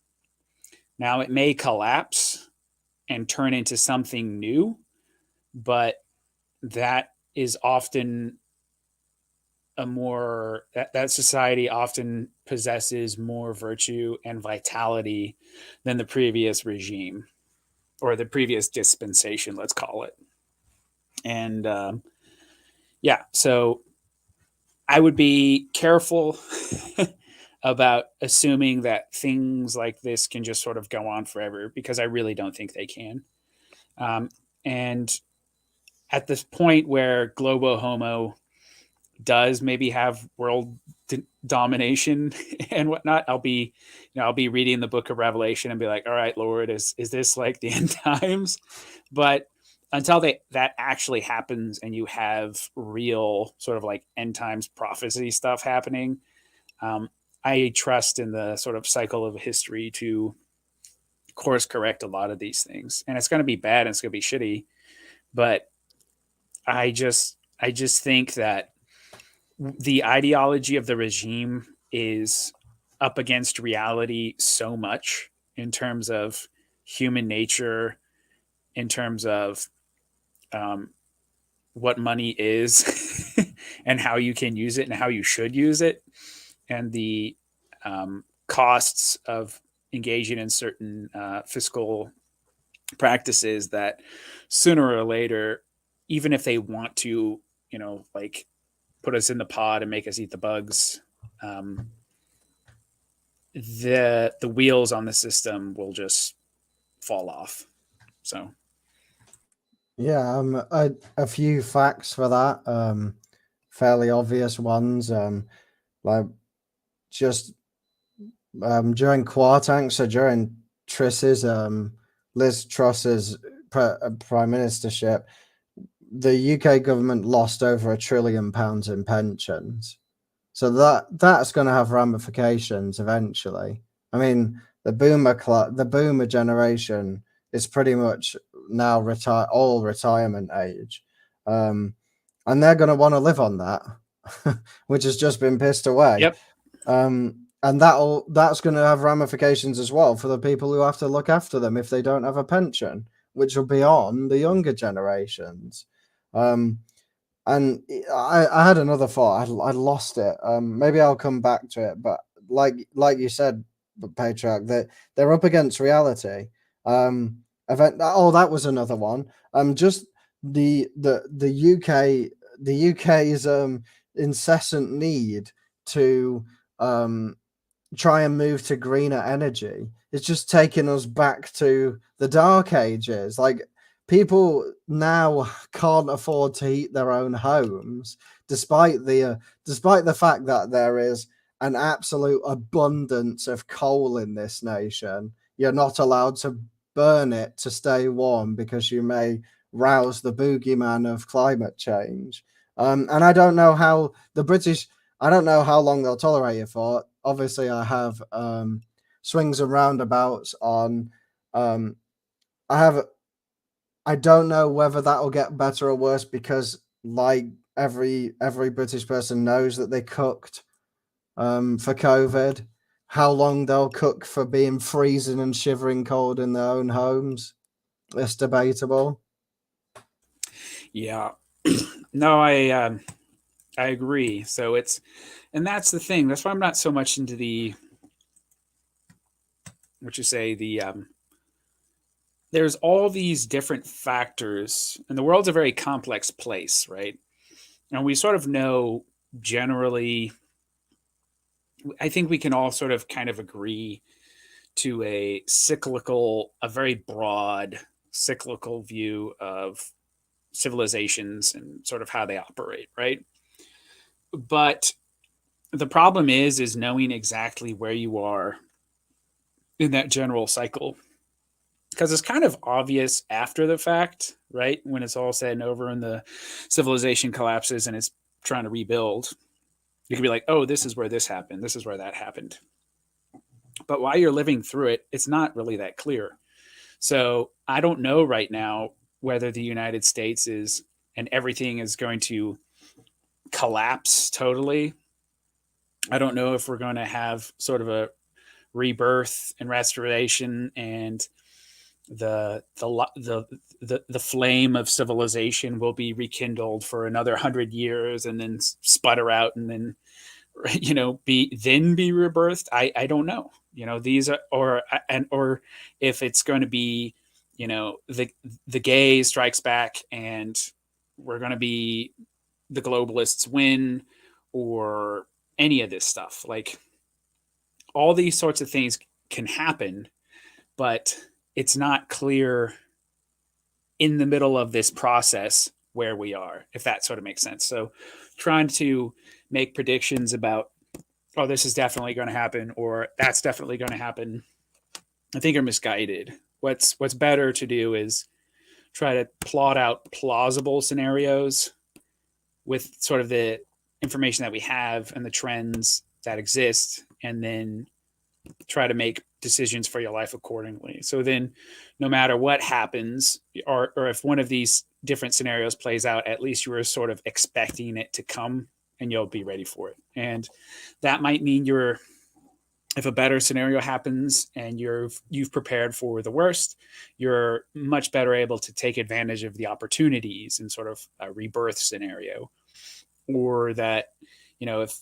Now, it may collapse and turn into something new, but that is often that society often possesses more virtue and vitality than the previous regime or the previous dispensation, let's call it. And so I would be careful about assuming that things like this can just sort of go on forever, because I really don't think they can. And at this point where Globo Homo does maybe have world domination and whatnot, I'll be reading the book of Revelation and be like, all right, Lord, is this like the end times? But until that actually happens and you have real sort of like end times prophecy stuff happening, I trust in the sort of cycle of history to course correct a lot of these things. And it's going to be bad and it's going to be shitty, but I just think that the ideology of the regime is up against reality so much in terms of human nature, in terms of what money is and how you can use it and how you should use it, and the costs of engaging in certain fiscal practices that sooner or later, even if they want to, like put us in the pod and make us eat the bugs, the wheels on the system will just fall off. So yeah, a few facts for that, fairly obvious ones, like just during Kwarteng, so during Liz Truss's prime ministership, the UK government lost over £1 trillion in pensions. So that's going to have ramifications eventually. I mean, the boomer generation is pretty much now retirement age, and they're going to want to live on that, which has just been pissed away. Yep. And that's going to have ramifications as well for the people who have to look after them if they don't have a pension, which will be on the younger generations. And I had another thought. I lost it. Maybe I'll come back to it. But like you said, Patriarch, that they're up against reality. That was another one. Just the UK's incessant need to try and move to greener energy. It's just taking us back to the dark ages. Like, people now can't afford to heat their own homes, despite the fact that there is an absolute abundance of coal in this nation. You're not allowed to burn it to stay warm because you may rouse the boogeyman of climate change. And I don't know how the British, I don't know how long they'll tolerate it for. Obviously, I have swings and roundabouts on. I have. I don't know whether that will get better or worse because, like, every British person knows that they cooked for COVID. How long they'll cook for being freezing and shivering cold in their own homes, it's debatable. Yeah. No, I agree. So and that's the thing. That's why I'm not so much into there's all these different factors, and the world's a very complex place, right? And we sort of know generally, I think we can all sort of kind of agree to a very broad cyclical view of civilizations and sort of how they operate, right? But the problem is knowing exactly where you are in that general cycle, because it's kind of obvious after the fact, right? When it's all said and over and the civilization collapses and it's trying to rebuild, you can be like, oh, this is where this happened. This is where that happened. But while you're living through it, it's not really that clear. So I don't know right now whether the United States is and everything is going to collapse totally. I don't know if we're going to have sort of a rebirth and restoration, and the flame of civilization will be rekindled for another 100 years and then sputter out and then be rebirthed. I don't know. These are or if it's going to be the gay strikes back and we're going to be the globalists win, or any of this stuff. Like, all these sorts of things can happen, but it's not clear in the middle of this process where we are, if that sort of makes sense. So trying to make predictions about, oh, this is definitely going to happen, or that's definitely going to happen, I think are misguided. What's better to do is try to plot out plausible scenarios with sort of the information that we have and the trends that exist, and then try to make decisions for your life accordingly. So then no matter what happens, or if one of these different scenarios plays out, at least you were sort of expecting it to come and you'll be ready for it. And that might mean if a better scenario happens and you've prepared for the worst, you're much better able to take advantage of the opportunities in sort of a rebirth scenario. Or that, if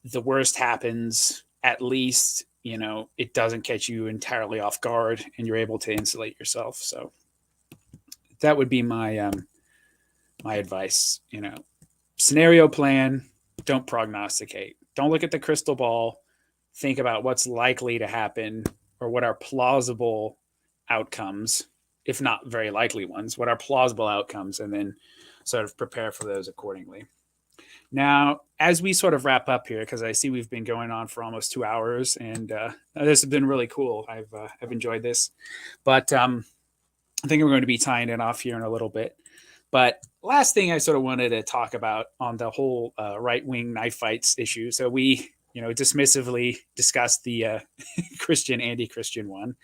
the worst happens, at least, it doesn't catch you entirely off guard and you're able to insulate yourself. So that would be my my advice. Scenario plan, don't prognosticate. Don't look at the crystal ball. Think about what's likely to happen, or what are plausible outcomes, if not very likely ones. What are plausible outcomes, and then sort of prepare for those accordingly. Now, as we sort of wrap up here, because I see we've been going on for almost 2 hours, and this has been really cool. I've enjoyed this, but I think we're going to be tying it off here in a little bit. But last thing I sort of wanted to talk about on the whole right-wing knife fights issue. So we, dismissively discussed the Christian anti-Christian one,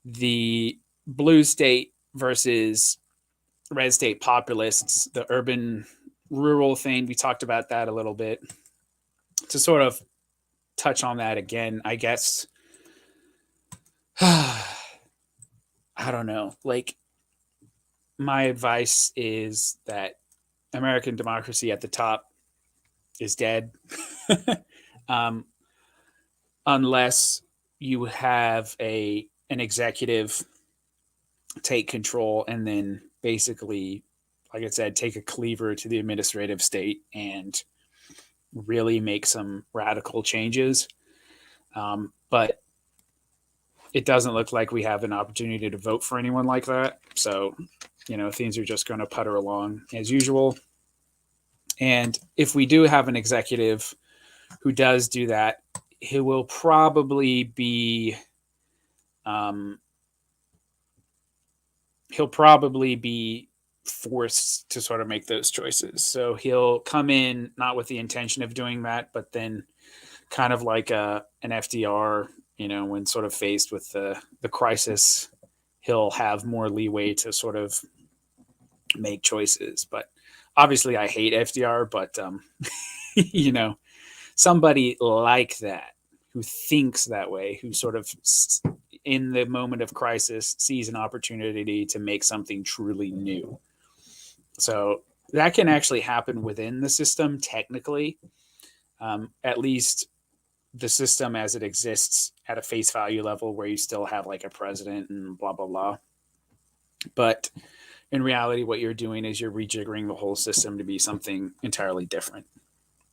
the blue state versus red state populists, the urban rural thing. We talked about that a little bit. To sort of touch on that again, I guess, I don't know. Like, my advice is that American democracy at the top is dead. Unless you have an executive take control and then basically, like I said, take a cleaver to the administrative state and really make some radical changes. But it doesn't look like we have an opportunity to vote for anyone like that. So, things are just going to putter along as usual. And if we do have an executive who does do that, he will probably be forced to sort of make those choices. So he'll come in not with the intention of doing that, but then kind of like an FDR, when sort of faced with the crisis, he'll have more leeway to sort of make choices. But obviously I hate FDR, but somebody like that who thinks that way, who sort of in the moment of crisis sees an opportunity to make something truly new. So that can actually happen within the system technically, at least the system as it exists at a face value level, where you still have like a president and blah, blah, blah. But in reality, what you're doing is you're rejiggering the whole system to be something entirely different.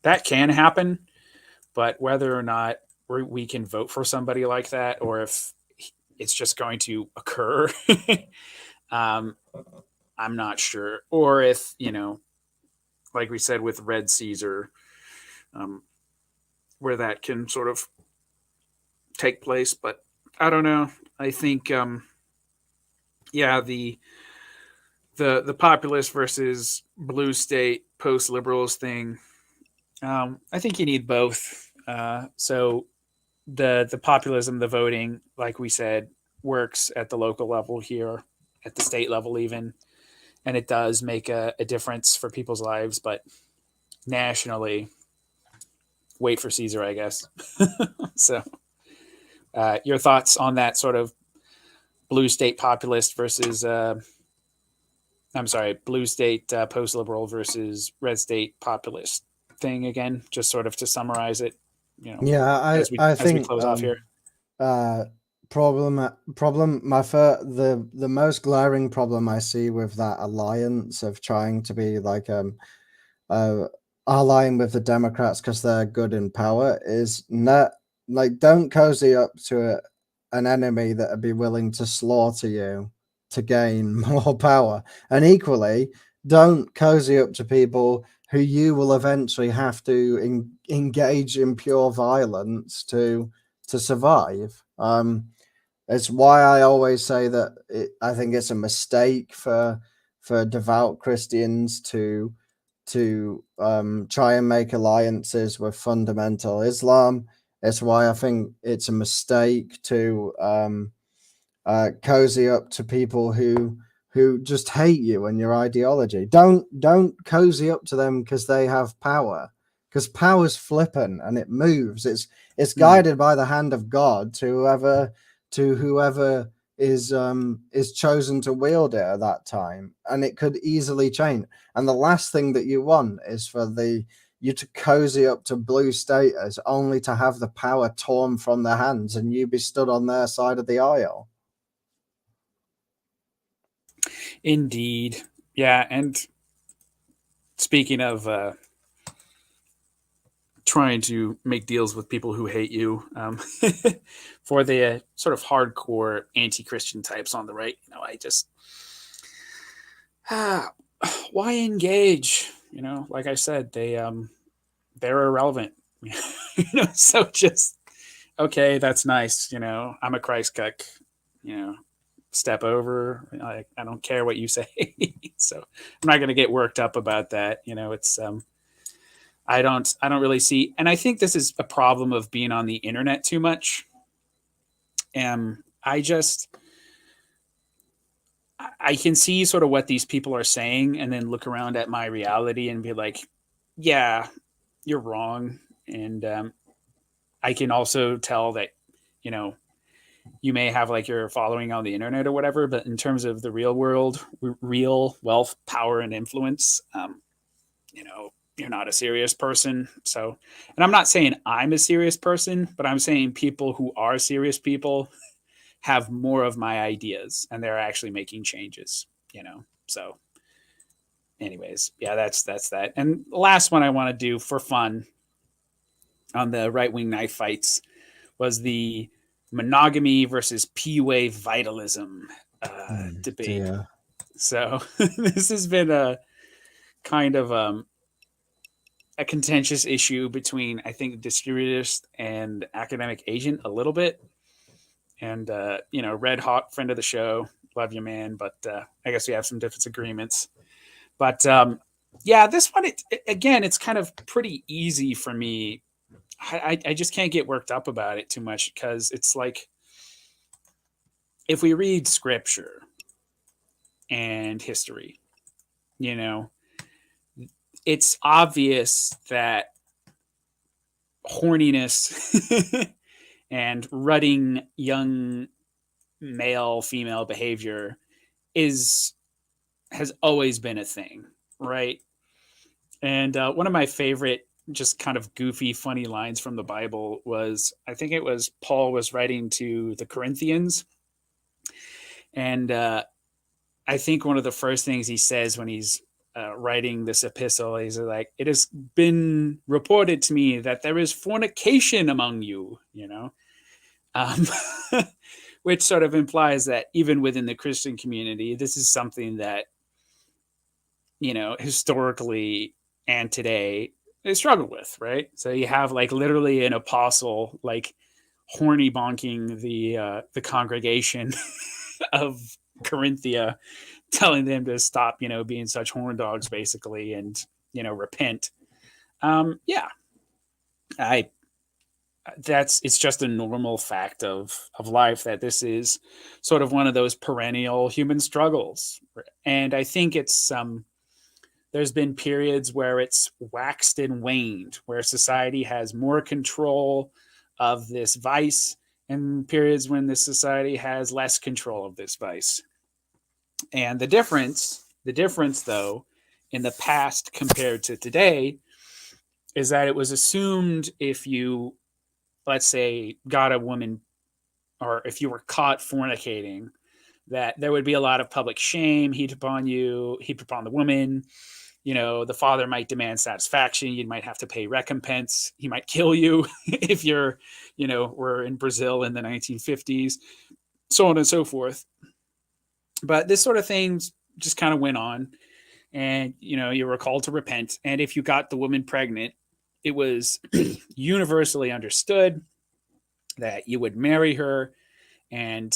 That can happen, but whether or not we can vote for somebody like that, or if it's just going to occur, I'm not sure. Or if, like we said with Red Caesar, where that can sort of take place. But I don't know. I think, the populist versus blue state post liberals thing. I think you need both. So the populism, the voting, like we said, works at the local level here, at the state level even, and it does make a difference for people's lives. But nationally, wait for Caesar, I guess. So your thoughts on that sort of blue state populist versus blue state post-liberal versus red state populist thing again, just sort of to summarize it, I think we close off here. The most glaring problem I see with that alliance of trying to be like allying with the Democrats because they're good in power is not like, don't cozy up to an enemy that would be willing to slaughter you to gain more power. And equally, don't cozy up to people who you will eventually have to engage in pure violence to survive. It's why I always say that I think it's a mistake for devout Christians to try and make alliances with fundamental Islam. It's why I think it's a mistake to cozy up to people who just hate you and your ideology. Don't cozy up to them because they have power, because power's flippant and it moves. It's guided by the hand of God to whoever is chosen to wield it at that time, and it could easily change. And the last thing that you want is for you to cozy up to blue staters only to have the power torn from their hands and you be stood on their side of the aisle. Indeed. Yeah. And speaking of trying to make deals with people who hate you, for the sort of hardcore anti-Christian types on the right, I just, why engage? Like I said, they're irrelevant. So just, okay, that's nice. I'm a Christ cuck, step over. I don't care what you say. So I'm not going to get worked up about that. It's, I don't really see, and I think this is a problem of being on the internet too much. I can see sort of what these people are saying and then look around at my reality and be like, yeah, you're wrong. And I can also tell that, you may have like your following on the internet or whatever, but in terms of the real world, real wealth, power, and influence, you're not a serious person. So, and I'm not saying I'm a serious person, but I'm saying people who are serious people have more of my ideas and they're actually making changes, So anyways, yeah, that's that. And the last one I want to do for fun on the Right-Wing knife fights was the monogamy versus PUA vitalism debate. Dear. So this has been a kind of a contentious issue between, I think, distributist and academic agent a little bit. And, Red Hot, friend of the show, love you, man. But I guess we have some disagreements. But this one, again, it's kind of pretty easy for me. I just can't get worked up about it too much because it's like, if we read scripture and history, it's obvious that horniness and rutting young male female behavior has always been a thing, right? And one of my favorite just kind of goofy funny lines from the Bible was, I think it was Paul was writing to the Corinthians, and I think one of the first things he says when he's writing this epistle, he's like, "It has been reported to me that there is fornication among you," which sort of implies that even within the Christian community, this is something that, historically and today they struggle with, right? So you have like literally an apostle like horny bonking the congregation of Corinthia, telling them to stop, being such horn dogs, basically, and repent. It's just a normal fact of life that this is sort of one of those perennial human struggles, and I think it's there's been periods where it's waxed and waned, where society has more control of this vice, and periods when this society has less control of this vice. And the difference though, in the past compared to today, is that it was assumed if you, let's say, got a woman, or if you were caught fornicating, that there would be a lot of public shame heaped upon you, heaped upon the woman. The father might demand satisfaction. You might have to pay recompense. He might kill you if you're, we're in Brazil in the 1950s, so on and so forth. But this sort of thing just kind of went on, and, you were called to repent. And if you got the woman pregnant, it was universally understood that you would marry her and,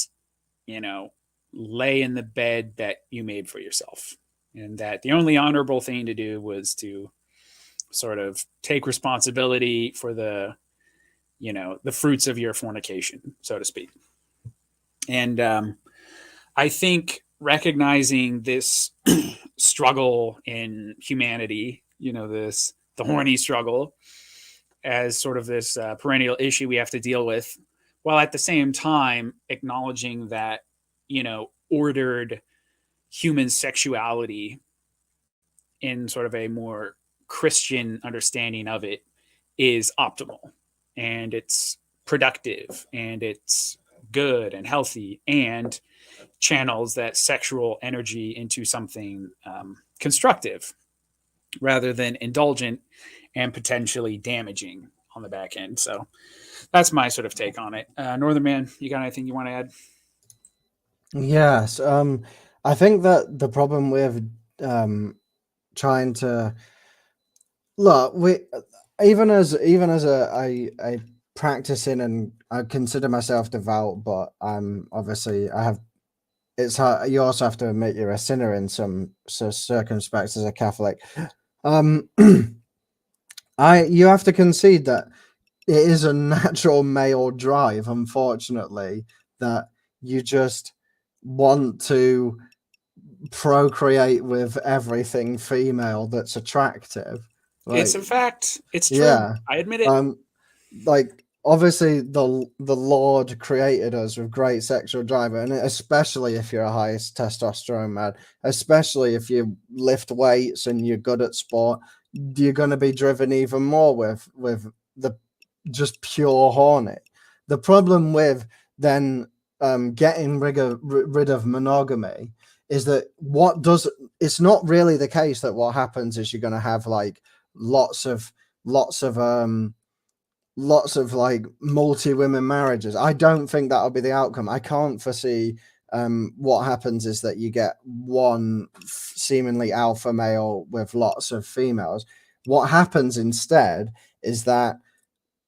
lay in the bed that you made for yourself. And that the only honorable thing to do was to sort of take responsibility for the fruits of your fornication, so to speak. And I think recognizing this struggle in humanity, the horny struggle, as sort of this perennial issue we have to deal with, while at the same time acknowledging that, ordered human sexuality in sort of a more Christian understanding of it is optimal, and it's productive, and it's good and healthy, and channels that sexual energy into something constructive rather than indulgent and potentially damaging on the back end. So that's my sort of take on it. Northern Man, you got anything you want to add? Yes. I think that the problem with trying to look, even as a practicing, and I consider myself devout, but it's hard. You also have to admit you're a sinner in some circumspects as a Catholic. You have to concede that it is a natural male drive, unfortunately, that you just want to procreate with everything female that's attractive. It's in fact, it's true. Yeah, I admit it. Like, obviously the Lord created us with great sexual drive, and especially if you're a high testosterone man, especially if you lift weights and you're good at sport, you're going to be driven even more with the just pure horny. The problem with then getting rid of monogamy is that it's not really the case that what happens is you're going to have like lots of lots of like multi-women marriages. I don't think that'll be the outcome. I can't foresee what happens is that you get one seemingly alpha male with lots of females. What happens instead is that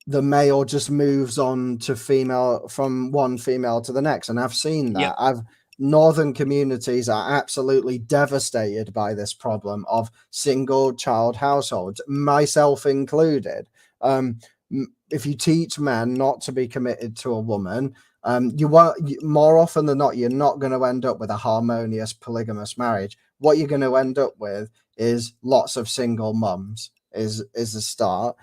the male just moves on to female, from one female to the next. And I've seen that. Northern communities are absolutely devastated by this problem of single child households, myself included. If you teach men not to be committed to a woman, more often than not, you're not going to end up with a harmonious polygamous marriage. What you're going to end up with is lots of single mums is the start.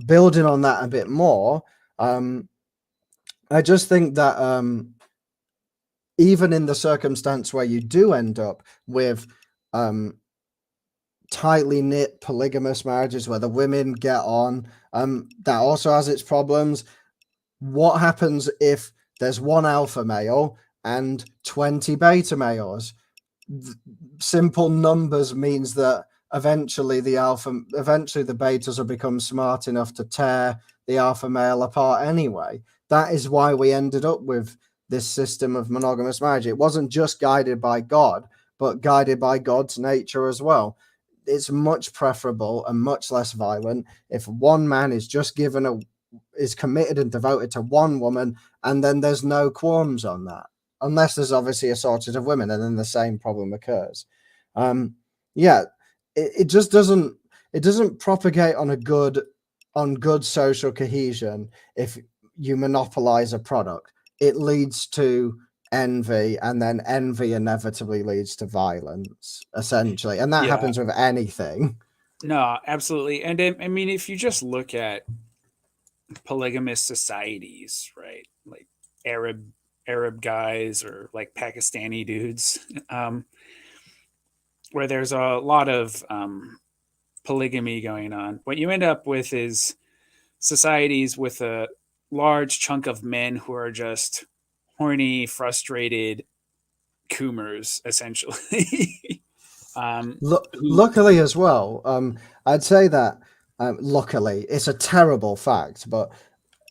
Building on that a bit more, I just think that even in the circumstance where you do end up with tightly knit polygamous marriages where the women get on, that also has its problems. What happens if there's one alpha male and 20 beta males? Simple numbers means that eventually the betas will become smart enough to tear the alpha male apart anyway. That is why we ended up with this system of monogamous marriage. It wasn't just guided by God, but guided by God's nature as well. It's much preferable and much less violent if one man is just is committed and devoted to one woman, and then there's no qualms on that, unless there's obviously a shortage of women, and then the same problem occurs. It just doesn't propagate on good social cohesion. If you monopolize a product, it leads to envy, and then envy inevitably leads to violence, essentially, and that happens with anything. No, absolutely. And I mean, if you just look at polygamous societies, right, like Arab guys or like Pakistani dudes, where there's a lot of polygamy going on, what you end up with is societies with a large chunk of men who are just horny, frustrated coomers, essentially. Luckily as well, I'd say that luckily, it's a terrible fact, but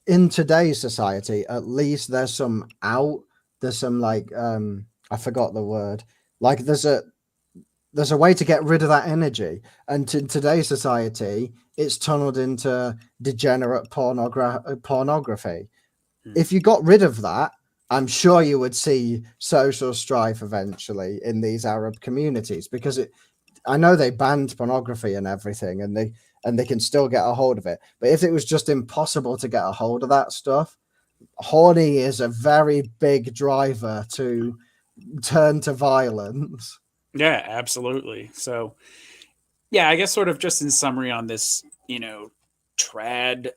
in today's society, at least there's some like I forgot the word, like there's a way to get rid of that energy. And in today's society, it's tunneled into degenerate pornography. If you got rid of that, I'm sure you would see social strife eventually in these Arab communities, because I know they banned pornography and everything, and they can still get a hold of it. But if it was just impossible to get a hold of that stuff, horny is a very big driver to turn to violence. Yeah, absolutely. So, yeah, I guess sort of just in summary on this, trad,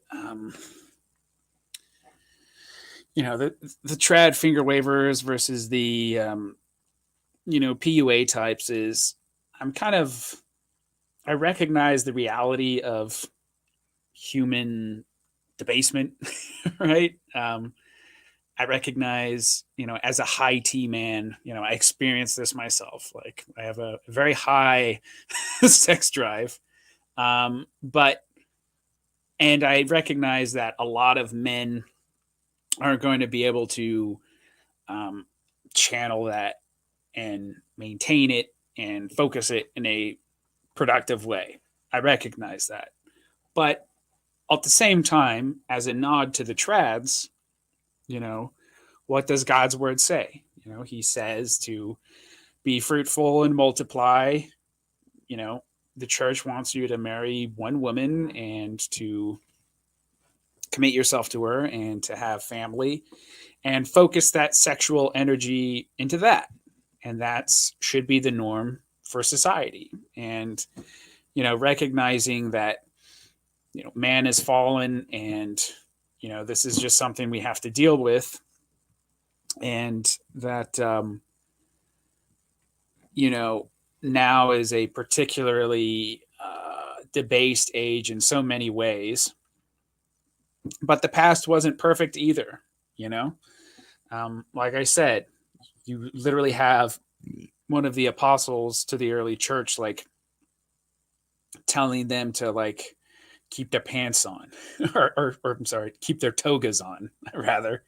the trad finger wavers versus the, PUA types is I recognize the reality of human debasement, right? I recognize, as a high T man, I experience this myself. Like I have a very high sex drive. And I recognize that a lot of men aren't going to be able to channel that and maintain it and focus it in a productive way. I recognize that. But at the same time, as a nod to the trads, what does God's word say? He says to be fruitful and multiply. The church wants you to marry one woman and to commit yourself to her and to have family and focus that sexual energy into that. And that should be the norm for society. And, recognizing that, man is fallen and, this is just something we have to deal with. And that, now is a particularly debased age in so many ways. But the past wasn't perfect either, like I said, you literally have one of the apostles to the early church, like telling them to like keep their pants on, or I'm sorry, keep their togas on, rather.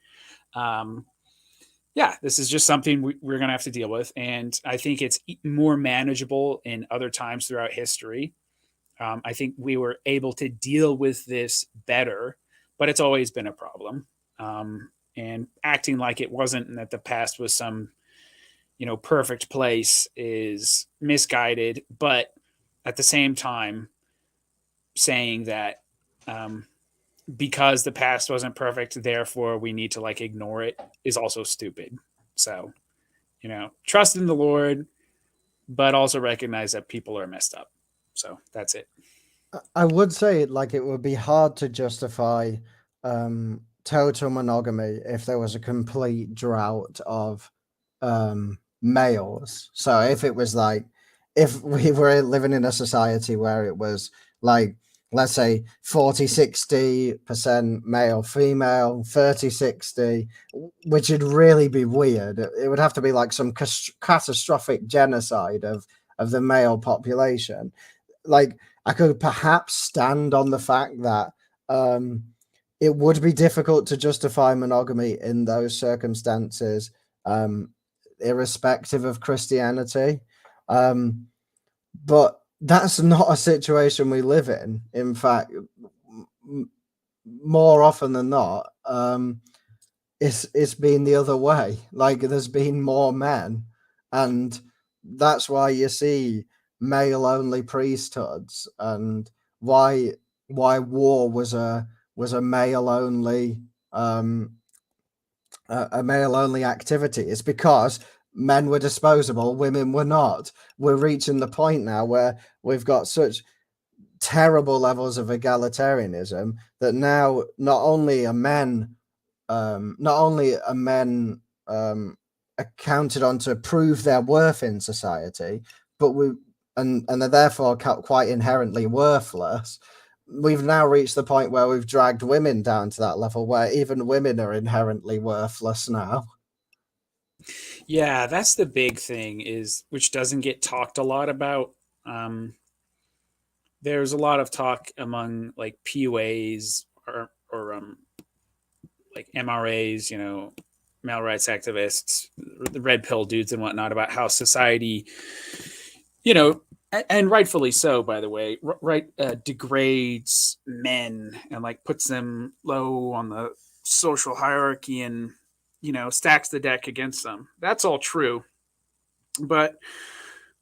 Yeah, this is just something we're going to have to deal with. And I think it's more manageable in other times throughout history. I think we were able to deal with this better, but it's always been a problem. And acting like it wasn't and that the past was some, perfect place is misguided. But at the same time, saying that because the past wasn't perfect, therefore we need to like ignore it is also stupid. So, trust in the Lord, but also recognize that people are messed up. So that's it. I would say like it would be hard to justify total monogamy if there was a complete drought of males. So if it was like, if we were living in a society where it was like, let's say 40-60% male female, 30-60, which would really be weird. It would have to be like some catastrophic genocide of the male population. Like, I could perhaps stand on the fact that it would be difficult to justify monogamy in those circumstances, irrespective of Christianity. But that's not a situation we live in. In fact, more often than not, it's been the other way. Like, there's been more men, and that's why you see male-only priesthoods, and why war was a male-only a male-only activity. It's because men were disposable, women were not. We're reaching the point now where we've got such terrible levels of egalitarianism that now not only are men counted on to prove their worth in society, but they're therefore quite inherently worthless. We've now reached the point where we've dragged women down to that level where even women are inherently worthless now. Yeah, that's the big thing, which doesn't get talked a lot about. There's a lot of talk among like PUAs or like MRAs, male rights activists, the red pill dudes and whatnot, about how society, and rightfully so, by the way, degrades men and like puts them low on the social hierarchy and, stacks the deck against them. That's all true. But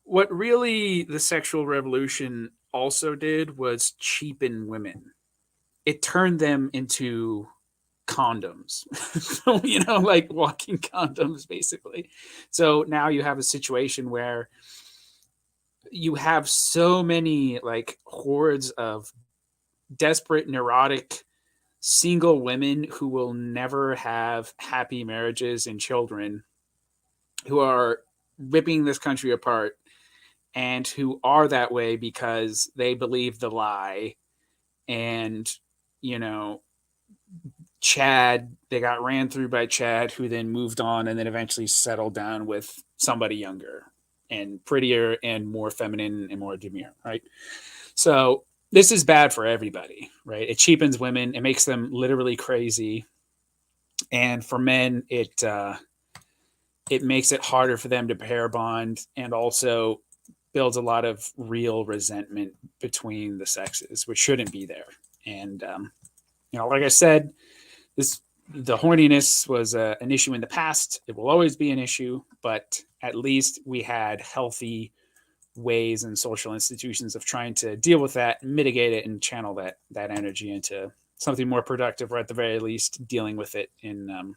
what really the sexual revolution also did was cheapen women. It turned them into condoms, like walking condoms, basically. So now you have a situation where you have so many like hordes of desperate, neurotic, single women who will never have happy marriages and children, who are ripping this country apart, and who are that way because they believe the lie. And, Chad, they got ran through by Chad, who then moved on and then eventually settled down with somebody younger and prettier and more feminine and more demure, right? So this is bad for everybody, right? It cheapens women. It makes them literally crazy. And for men, it makes it harder for them to pair bond, and also builds a lot of real resentment between the sexes, which shouldn't be there. And, like I said, the horniness was an issue in the past. It will always be an issue, but at least we had healthy ways and social institutions of trying to deal with that, mitigate it, and channel that energy into something more productive, or at the very least dealing with it in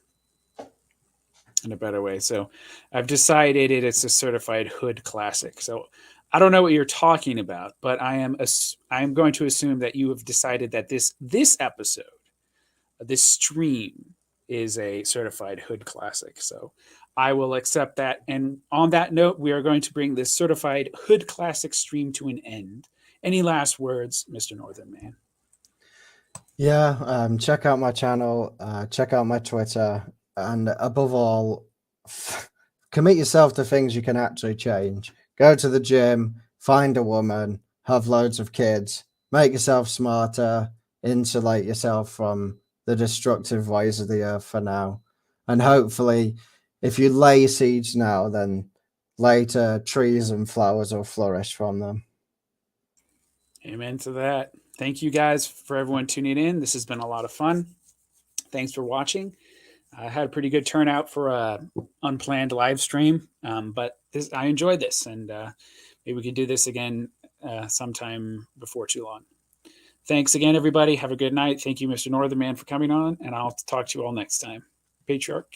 a better way. So I've decided it's a certified hood classic. So I don't know what you're talking about, but I am going to assume that you have decided that this episode, this stream, is a certified hood classic. So I will accept that. And on that note, we are going to bring this certified hood classic stream to an end. Any last words, Mr. Northern Man? Yeah, check out my channel, check out my Twitter, and above all, commit yourself to things you can actually change. Go to the gym, find a woman, have loads of kids, make yourself smarter, insulate yourself from the destructive ways of the earth for now. And hopefully, if you lay seeds now, then later trees and flowers will flourish from them. Amen to that. Thank you guys for everyone tuning in. This has been a lot of fun. Thanks for watching. I had a pretty good turnout for a unplanned live stream, but I enjoyed this, and maybe we can do this again sometime before too long. Thanks again, everybody. Have a good night. Thank you, Mr. Northern Man, for coming on, and I'll talk to you all next time. Patriarch.